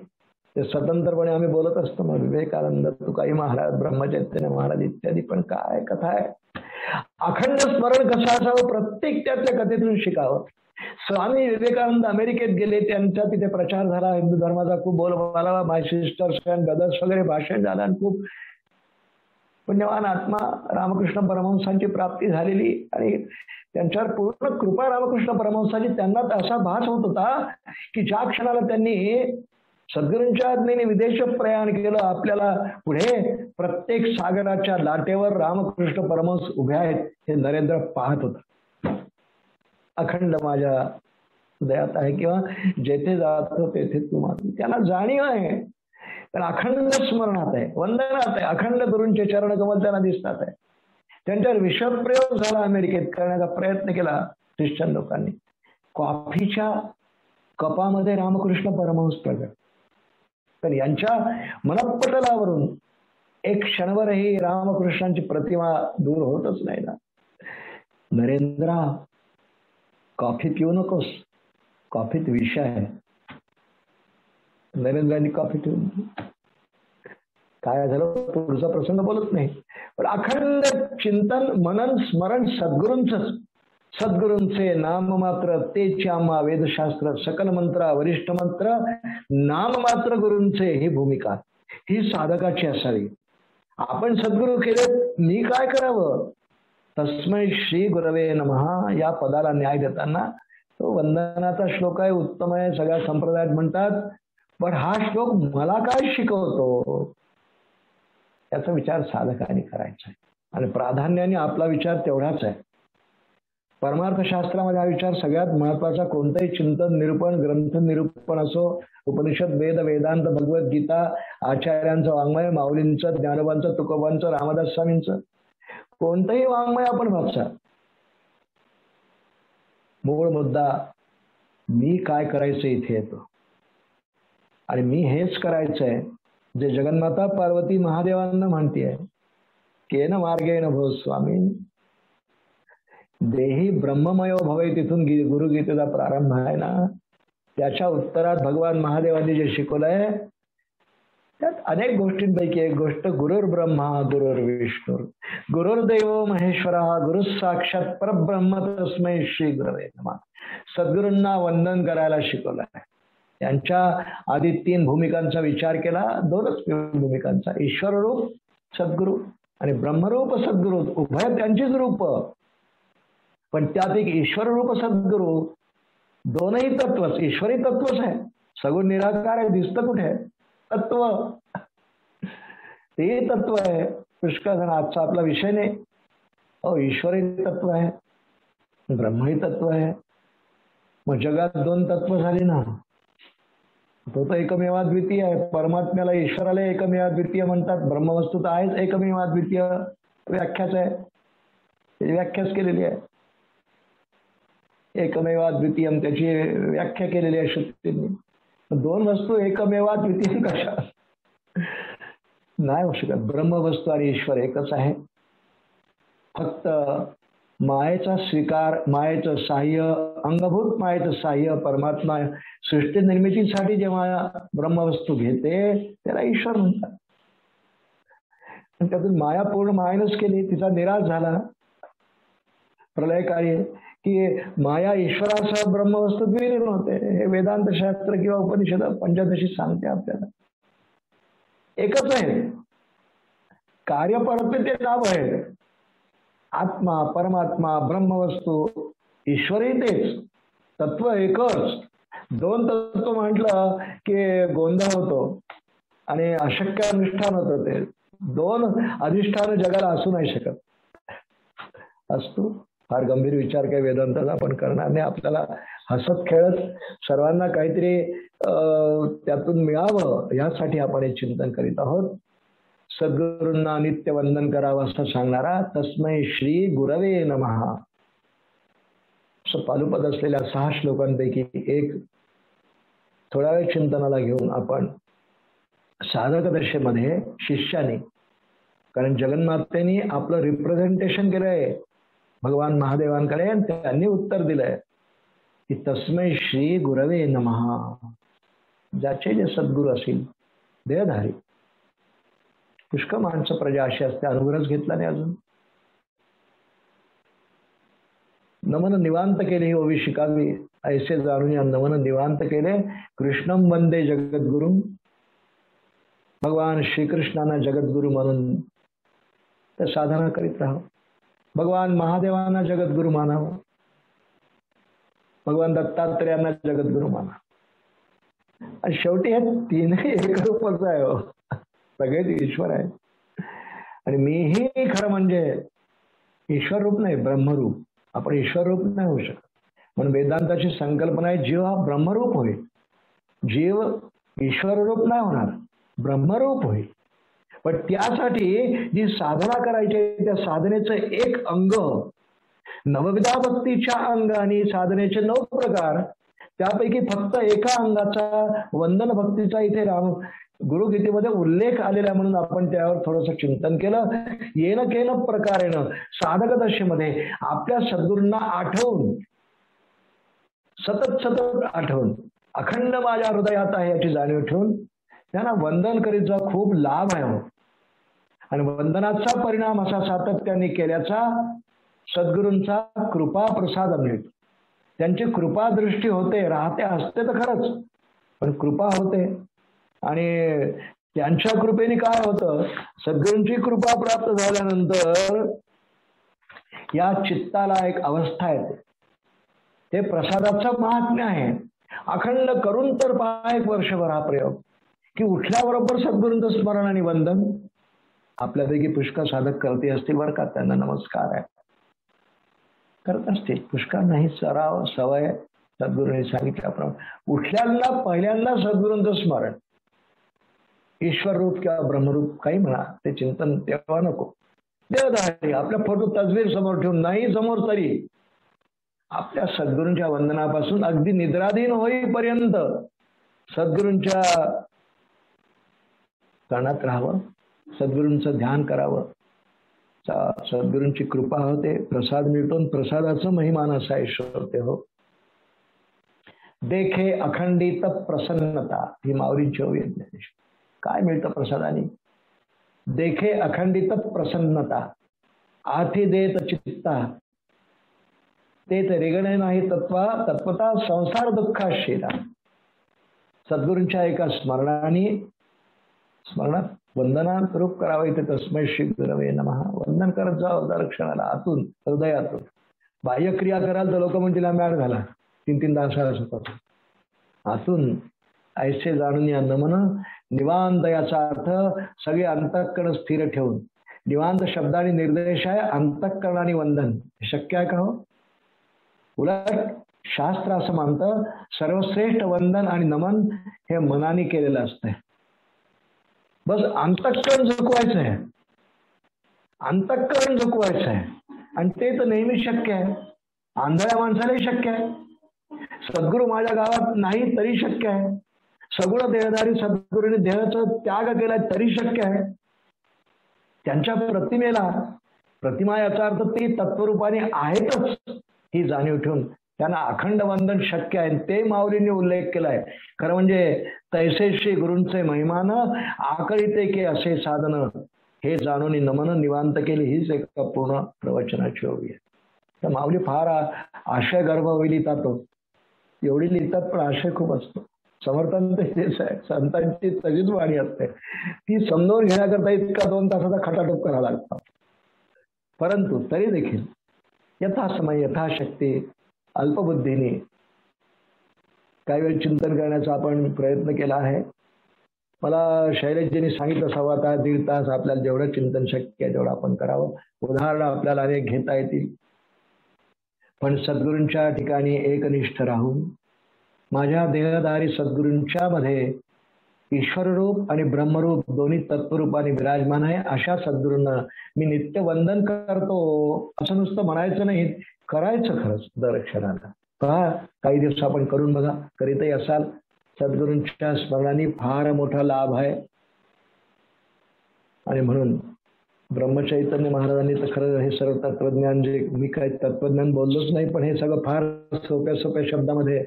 ते स्वतंत्रपणे आम्ही बोलत असतो. मग विवेकानंद, तुकाई महाराज, ब्रह्मचैतन्य महाराज इत्यादी, पण काय कथा आहे. अखंड स्मरण कसं असावं प्रत्येक त्यातल्या कथेतून शिकावं. स्वामी विवेकानंद अमेरिकेत गेले, त्यांचा तिथे प्रचार झाला, हिंदू धर्माचा खूप बोलबाला, माय सिस्टर्स ब्रदर्स वगैरे भाषण झालं, आणि खूप पुण्यवान आत्मा रामकृष्ण परमहंसांची प्राप्ती झालेली, आणि त्यांच्यावर पूर्ण कृपा रामकृष्ण परमहंसाची. त्यांना असा भास होत होता की ज्या क्षणाला त्यांनी सद्गुरूंच्या आज्ञेने विदेश प्रयाण केलं, आपल्याला पुढे प्रत्येक सागराच्या लाटेवर रामकृष्ण परमहंस उभे आहेत हे नरेंद्र पाहत होता. अखंड माझ्या हृदयात आहे, किंवा जेथे जातो तेथे तू माझं. त्यांना जाणीव आहे, तर अखंड स्मरणात आहे, वंदनात आहे. अखंड गुरूंचे चरण कमल त्यांना दिसतात आहे. त्यांच्यावर विषप्रयोग झाला, अमेरिकेत करण्याचा प्रयत्न केला ख्रिश्चन लोकांनी. कॉफीच्या कपामध्ये रामकृष्ण परमहंस प्रगट. तर यांच्या मनपटलावरून एक क्षणभरही रामकृष्णांची प्रतिमा दूर होतच नाही ना. नरेंद्रा, कॉफी पिऊ नकोस, कॉफीत विष आहे. नरेंद्रांनी कॉफी ठेवून काय झालं पुढचा प्रसंग बोलत नाही, पण अखंड चिंतन मनन स्मरण सद्गुरूंच. सद्गुरूंचे नाम मात्र तेच आम्हा वेदशास्त्र, सकल मंत्र वरिष्ठ मंत्र नाम मात्र गुरूंचे, ही भूमिका ही साधकाची असावी. आपण सद्गुरू केले मी काय करावं? तस्मै श्री गुरवे नमः या पदाला न्याय देताना तो वंदनाचा श्लोक आहे, उत्तम आहे, सगळ्या संप्रदायात म्हणतात. पण हा श्लोक मला काय शिकवतो याचा विचार साधकाने करायचा आहे. आणि प्राधान्याने आपला विचार तेवढाच आहे. परमार्थशास्त्रामध्ये हा विचार सगळ्यात महत्वाचा. कोणतंही चिंतन निरूपण, ग्रंथ निरूपण असो, उपनिषद, वेद, वेदांत, भगवद्गीता, आचार्यांचं वाङ्मय, माऊलींचं, ज्ञानोबांचं, तुकोबांचं, रामदास स्वामींचं, कोणतंही वाङ्मय आपण वाचा, मूळ मुद्दा मी काय करायचं इथे येतो. आणि मी हेच करायचंय जे जगन्माता पार्वती महादेवांना म्हणतीये, केन मार्गेण भो स्वामी देही ब्रह्ममयो भवे. तिथून गुरुगीतेचा प्रारंभ आहे ना, त्याच्या उत्तरात भगवान महादेवांनी जे शिकवलंय त्यात अनेक गोष्टींपैकी एक गोष्ट गुरुर्ब्रह्मा गुरुर्विष्णू गुरुर्देव महेश्वरा गुरु साक्षात परब्रह्म तस्मै श्री गुरवे नमः. सद्गुरूंना वंदन करायला शिकवलंय. त्यांच्या आधी 3 भूमिकांचा विचार केला, 2च भूमिकांचा, ईश्वर रूप सद्गुरू आणि ब्रह्मरूप सद्गुरू, उभय त्यांचीच रूप. पण त्यात एक ईश्वर रूप सद्गुरू, दोनही तत्वच, ईश्वरी तत्वच आहे. सगुण निराकार आहे, दिसतं कुठे? तत्व, ते तत्व आहे. पुष्कळ जण, आजचा आपला विषय नाही, ईश्वरी तत्व आहे, ब्रह्मही तत्व आहे. मग जगात 2 तत्व झाली ना. तो तर एकमेवाद्वितीय आहे. परमात्म्याला, ईश्वराला एकमेवाद्वितीय म्हणतात. ब्रह्मवस्तू तर आहेच एकमेवाद्वितीय, व्याख्याच आहे, व्याख्याच केलेली आहे. एकमेवाद्वितीयम त्याची व्याख्या केलेली आहे श्रुतींनी. 2 वस्तू एकमेवाद्वितीय कशा? नाही होऊ शकत. ब्रह्मवस्तू आणि ईश्वर एकच आहे. फक्त मायेचा स्वीकार, मायेचं साह्य, अंगभूत मायेचं साह्य परमात्मा सृष्टी निर्मितीसाठी जेव्हा ब्रह्मवस्तू घेते त्याला ईश्वर म्हणतात. त्यातून माया पूर्ण मायेनच केली, तिचा निराश झाला प्रलयकाळी, की माया ईश्वरासह ब्रह्मवस्तू विलीन होते. हे वेदांत शास्त्र किंवा उपनिषद पंचदशी सांगते आपल्याला. एकच आहे, कार्य परत ते नाव आहे. आत्मा, परमात्मा, ब्रह्मवस्तू, ईश्वरी तेच, तत्व एकच. 2 तत्व म्हटलं की गोंधळ होतो आणि अशक्य अनुष्ठान होतं. ते 2 अधिष्ठान जगाला असू नाही शकत. असतो फार गंभीर विचार काही वेदांताचा आपण करणार नाही. आपल्याला हसत खेळत सर्वांना काहीतरी त्यातून मिळावं यासाठी आपण हे चिंतन करीत आहोत. सद्गुरूंना नित्य वंदन करावं असं सांगणारा तस्मै श्री गुरवे नमः असं पालुपद असलेल्या 6 श्लोकांपैकी एक थोड्या वेळ चिंतनाला घेऊन आपण साधक दशेमध्ये शिष्याने, कारण जगन्मातेने आपलं रिप्रेझेंटेशन केलंय भगवान महादेवांकडे, त्यांनी उत्तर दिलंय की तस्मै श्री गुरवे नमः. ज्याचे जे सद्गुरू असतील देहधारी, पुष्कळ माणसं प्रजा अशी असते अनुग्रह घेतला नाही अजून. नमन निवांत केले ही ओवी शिकावी ऐसे जाणून या नमन निवांत केले. कृष्णम वंदे जगद्गुरु, भगवान श्रीकृष्णांना जगद्गुरु म्हणून तर साधना करीत राहा. भगवान महादेवांना जगद्गुरु मानावं, भगवान दत्तात्रेयांना जगद्गुरु माना. आणि शेवटी हे 3ही एकरूपच आहे हो, सगळेच ईश्वर आहे. आणि मीही खरं म्हणजे ईश्वर रूप नाही, ब्रह्मरूप. आपण ईश्वर रूप नाही होऊ शकत. म्हणून वेदांताची संकल्पना आहे जीव हा ब्रह्मरूप होईल. जीव ईश्वर रूप नाही होणार, ब्रह्मरूप होईल. पण त्यासाठी जी साधना करायची त्या साधनेचं एक अंग, नवविधा भक्तीच्या अंग आणि साधनेचे 9 प्रकार, त्यापैकी फक्त एका अंगाचा वंदन भक्तीचा इथे गुरुगीतेमध्ये उल्लेख आलेला, म्हणून आपण त्यावर थोडंसं चिंतन केलं. येन केन प्रकारेनं साधक दशेमध्ये आपल्या सद्गुरूंना आठवून, सतत आठवून, अखंड माझ्या हृदयात आहे याची जाणीव ठेवून त्यांना वंदन करीत जा. खूप लाभ आहे. आणि वंदनाचा परिणाम असा सातत्याने केल्याचा सद्गुरूंचा कृपा प्रसाद मिळतो. त्यांची कृपा दृष्टी होते, राहते, असते तर खरंच, पण कृपा होते. आणि त्यांच्या कृपेने काय होतं, सद्गुरूंची कृपा प्राप्त झाल्यानंतर या चित्ताला एक अवस्था येते. ते प्रसादाचं महात्म्य आहे. अखंड करून तर पहा एक वर्षभर हा प्रयोग, की उठल्याबरोबर सद्गुरूंचं स्मरण आणि वंदन. आपल्यापैकी पुष्कळ साधक करते असतील बरं का, त्यांना नमस्कार आहे, करत असतील. पुष्कळ नाही, सराव सवय सद्गुरूंनी सांगितल्याप्रमाणे उठल्याला पहिल्यांदा सद्गुरूंचं स्मरण, ईश्वर रूप किंवा ब्रह्मरूप काही म्हणा, ते चिंतन तेव्हा नको. देवधारी आपल्या फोटो तस्वीर समोर ठेवून नाही समोर तरी आपल्या सद्गुरूंच्या वंदनापासून अगदी निद्राधीन होईपर्यंत सद्गुरूंच्या कारणात राहावं, सद्गुरूंचं ध्यान करावं. सद्गुरूंची कृपा होते, प्रसाद मिळतो. प्रसादाचं महिमान असा ईश्वर होते. हो, देखे अखंडित प्रसन्नता, ही माऊलींची ओवी आहे. काय मिळतं प्रसादाने? देखे अखंडित प्रसन्नता, आथी देत चित्ता, ते रेगणे नाही तत्वा तत्वता संसार दुःखाशीला. सद्गुरूंच्या एका स्मरणात वंदनात रूप करावं. इथे तस्मै श्री गुरवे नमः वंदन करत जावं दर्शनाला, आतून हृदयातून. बाह्यक्रिया कराल तर लोक म्हणतील मॅड झाला, 3-3 तास होतात. आतून ऐसे जाणून या नमन निवांत, याचा अर्थ सगळे अंतःकरण स्थिर ठेवून. निवांत शब्दाने निर्देश आहे, अंतःकरणाने वंदन. शक्य आहे का हो? उलट शास्त्र असं मानतं, सर्वश्रेष्ठ वंदन आणि नमन हे मनाने केलेलं असतंय. बस अंतःकरण झुकवायचं आहे, अंतःकरण झुकवायचं आहे. आणि ते तर नेहमी शक्य आहे, आंधळ्या माणसालाही शक्य आहे. सद्गुरू माझ्या गावात नाही तरी शक्य आहे. सगुण देहधारी सद्गुरूने देहाचा त्याग केला तरी शक्य आहे. त्यांच्या प्रतिमा याचा अर्थ ते तत्वरूपाने आहेतच ही जाणीव ठेवून त्यांना अखंड वंदन शक्य आहे. ते माऊलींनी उल्लेख केलाय. खरं म्हणजे तैसे श्री गुरूंचे महिमान आकळीते के असे साधन, हे जाणून नमन निवांत केली. हीच एक पूर्ण प्रवचनाची ओवी आहे. तर माऊली फार आशय गर्भ होई लिहितात, एवढी लिहितात पण आशय खूप असतो. समर्थांचं तेच आहे, संतांची सगळीच वाणी असते, ती समजावून घेण्याकरता इतका 2 तासाचा खटाटोप करावा लागतो. परंतु तरी देखील यथासमय यथाशक्ती अल्पबुद्धीने काही वेळ चिंतन करण्याचा आपण प्रयत्न केला आहे. मला शैलेशजींनी सांगितलं 1.25 तास 1.5 तास आपल्याला जेवढं चिंतन शक्य आहे तेवढं आपण करावं. उदाहरणं आपल्याला अनेक घेता येतील, पण सद्गुरूंच्या ठिकाणी एकनिष्ठ राहून माझ्या देहधारी सद्गुरूंच्या मध्ये ईश्वररूप आणि ब्रह्मरूप दोन्ही तत्वरूपाने विराजमान आहे, अशा सद्गुरूंना मी नित्य वंदन करतो. असं नुसतं म्हणायचं नाही, करायचं खरंच दर क्षणाला. पहा, काही दिवस आपण करून बघा, करीतही असाल. सद्गुरूंच्या स्मरणाने फार मोठा लाभ आहे. आणि म्हणून ब्रह्मचैतन्य महाराजांनी तर खरं हे सर्व तत्वज्ञान, जे मी काही तत्वज्ञान बोललोच नाही, पण हे सगळं फार सोप्या सोप्या शब्दामध्ये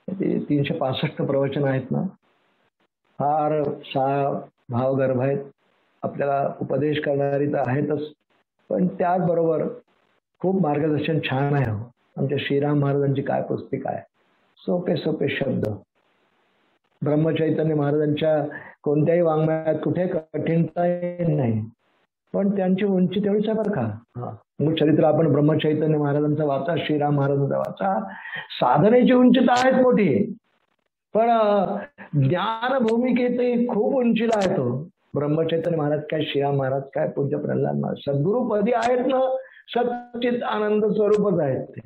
365 प्रवचन आहेत ना, फार भावगर्भ आहेत. आपल्याला उपदेश करणारी तर आहेतच, पण त्याचबरोबर खूप मार्गदर्शन छान आहे. हो, आमच्या श्रीराम महाराजांची काय पुस्तिका आहे, सोपे सोपे शब्द. ब्रह्मचैतन्य महाराजांच्या कोणत्याही वाङ्मयात कुठे कठीणता नाही, पण त्यांची उंची तेवढीच आहे बरं का. मूळ चरित्र आपण ब्रह्मचैतन्य महाराजांचा वाचा, श्रीराम महाराजांचा वाचा. साधनेची उंची तर आहेच मोठी, पण ज्ञान भूमिकेतही खूप उंचीला आहे तो. ब्रह्मचैतन्य महाराज काय, श्रीराम महाराज काय, पूज्य प्रल्हाद महाराज सद्गुरुपदी आहेत ना, सच्चित आनंद स्वरूपच आहेत. ते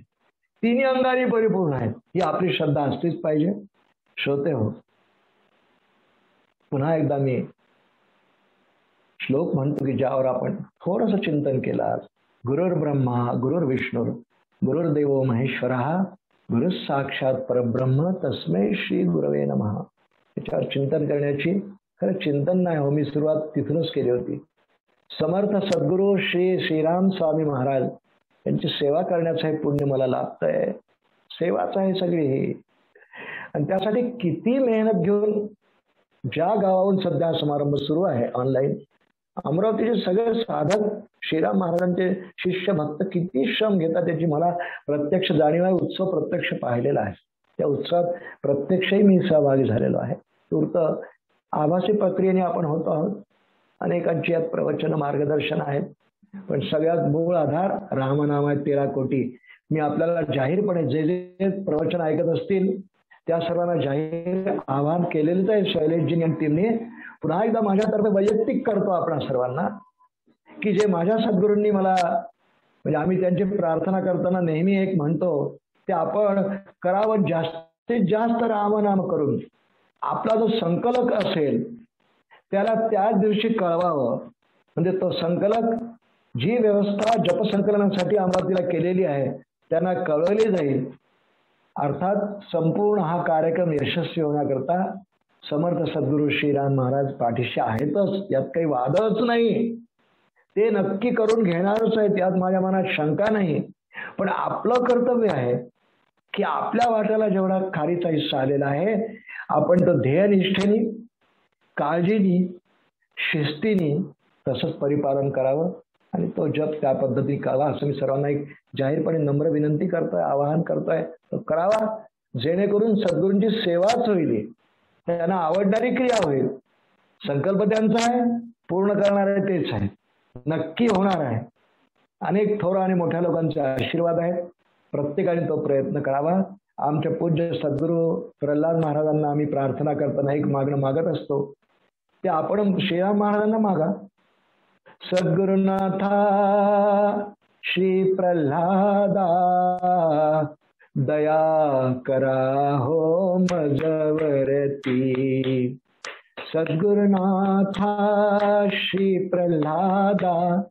तिन्ही अंगाने परिपूर्ण आहेत. ही आपली श्रद्धा असलीच पाहिजे. श्रोते हो, पुन्हा एकदा मी श्लोक म्हणतो की ज्यावर आपण थोडंसं चिंतन केलं. गुरुर् ब्रह्मा गुरुर्विष्णू गुरुर्देवो महेश्वरः गुरु साक्षात परब्रह्म तस्मै श्री गुरवे नमः. याच्यावर चिंतन करण्याची, खरं चिंतन नाही हो, मी सुरुवात तिथूनच केली होती. समर्थ सद्गुरू श्री श्रीराम स्वामी महाराज यांची सेवा करण्याचं हे पुण्य मला लाभतंय. सेवाच आहे सगळी ही. आणि त्यासाठी किती मेहनत घेऊन, ज्या गावाहून सध्या समारंभ सुरू आहे ऑनलाईन, अमरावतीचे सगळे साधक श्रीराम महाराजांचे शिष्य भक्त किती श्रम घेतात त्याची मला प्रत्यक्ष जाणीव आहे. उत्सव प्रत्यक्ष पाहिलेला आहे. त्या उत्सवात प्रत्यक्षही मी सहभागी झालेलो आहे. तूर्त आभासी प्रक्रियेने आपण होतो आहोत. अनेकांची यात प्रवचन मार्गदर्शन आहेत, पण सगळ्यात मूळ आधार रामनाम आहे 13 कोटी. मी आपल्याला जाहीरपणे जे जे प्रवचन ऐकत असतील त्या सर्वांना जाहीर आवाहन केलेलंच आहे शैलेशजी आणि टीमने. पुन्हा एकदा माझ्यातर्फे वैयक्तिक करतो आपण सर्वांना की जे माझ्या सद्गुरूंनी मला, म्हणजे आम्ही त्यांची प्रार्थना करताना नेहमी एक म्हणतो ते आपण करावं, जास्तीत जास्त रामनाम करून आपला जो संकलक असेल त्याला त्याच दिवशी कळवावं. म्हणजे तो संकलक जी व्यवस्था जपसंकलनासाठी अमरावतीला केलेली आहे त्यांना कळवली जाईल. अर्थात संपूर्ण हा कार्यक्रम यशस्वी होण्याकरता समर्थ सद्गुरू श्रीराम महाराज पाठीशी आहेतच, यात काही वादच नाही. ते नक्की करून घेणारच आहे, त्यात माझ्या मनात शंका नाही. पण आपलं कर्तव्य आहे की आपल्या वाट्याला जेवढा खारीचा हिस्सा आलेला आहे आपण तो ध्येयनिष्ठेने, काळजीने, शिस्तीने तसंच परिपालन करावं आणि तो जप त्या पद्धतीने करावा असं मी सर्वांना एक जाहीरपणे नम्र विनंती करतोय, आवाहन करतोय. तो करावा जेणेकरून सद्गुरूंची सेवाच होईल, त्यांना आवडणारी क्रिया होईल. संकल्प त्यांचा आहे, पूर्ण करणारे तेच आहे, नक्की होणार आहे. अनेक थोर आणि मोठ्या लोकांचे आशीर्वाद आहेत, प्रत्येकाने तो प्रयत्न करावा. आमच्या पूज्य सद्गुरू प्रल्हाद महाराजांना आम्ही प्रार्थना करताना एक मागणं मागत असतो, ते आपण श्रीराम महाराजांना मागा. सद्गुरुनाथा श्री प्रल्हादा दया करा हो मजवरती. सद्गुरुनाथा श्री प्रल्हादा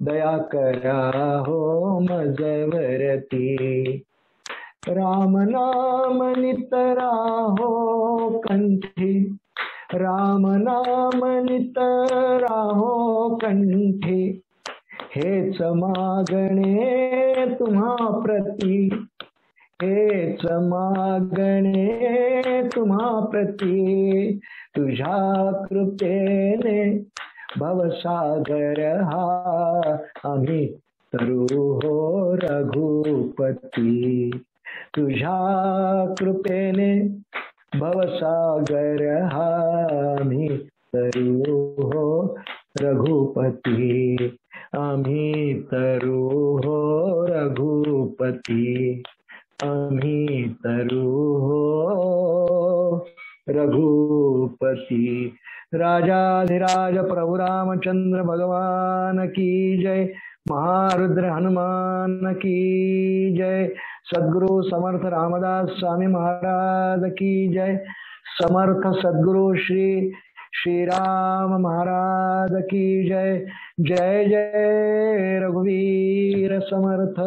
दया करा हो मजवरती. राम नाम नितरा हो कंठी, राम नाम नितरा हो कंठी. हेच मागणे तुम्हा प्रती, हेच मागणे तुम्हा प्रती. तुझ्या कृपेने भवसागर हा आम्ही तरू हो रघुपती. तुझ्या कृपेने भवसागर हा आम्ही तरू हो रघुपती. आम्ही तरू हो रघुपती. आम्ही तरू हो रघुपती. राजाधिराज प्रभु रामचंद्र भगवान की जय. महारुद्र हनुमान की जय. सद्गुरु समर्थ रामदास स्वामी महाराज की जय. समर्थ सद्गुरु श्री श्रीराम महाराज की जय. जय जय रघुवीर समर्थ.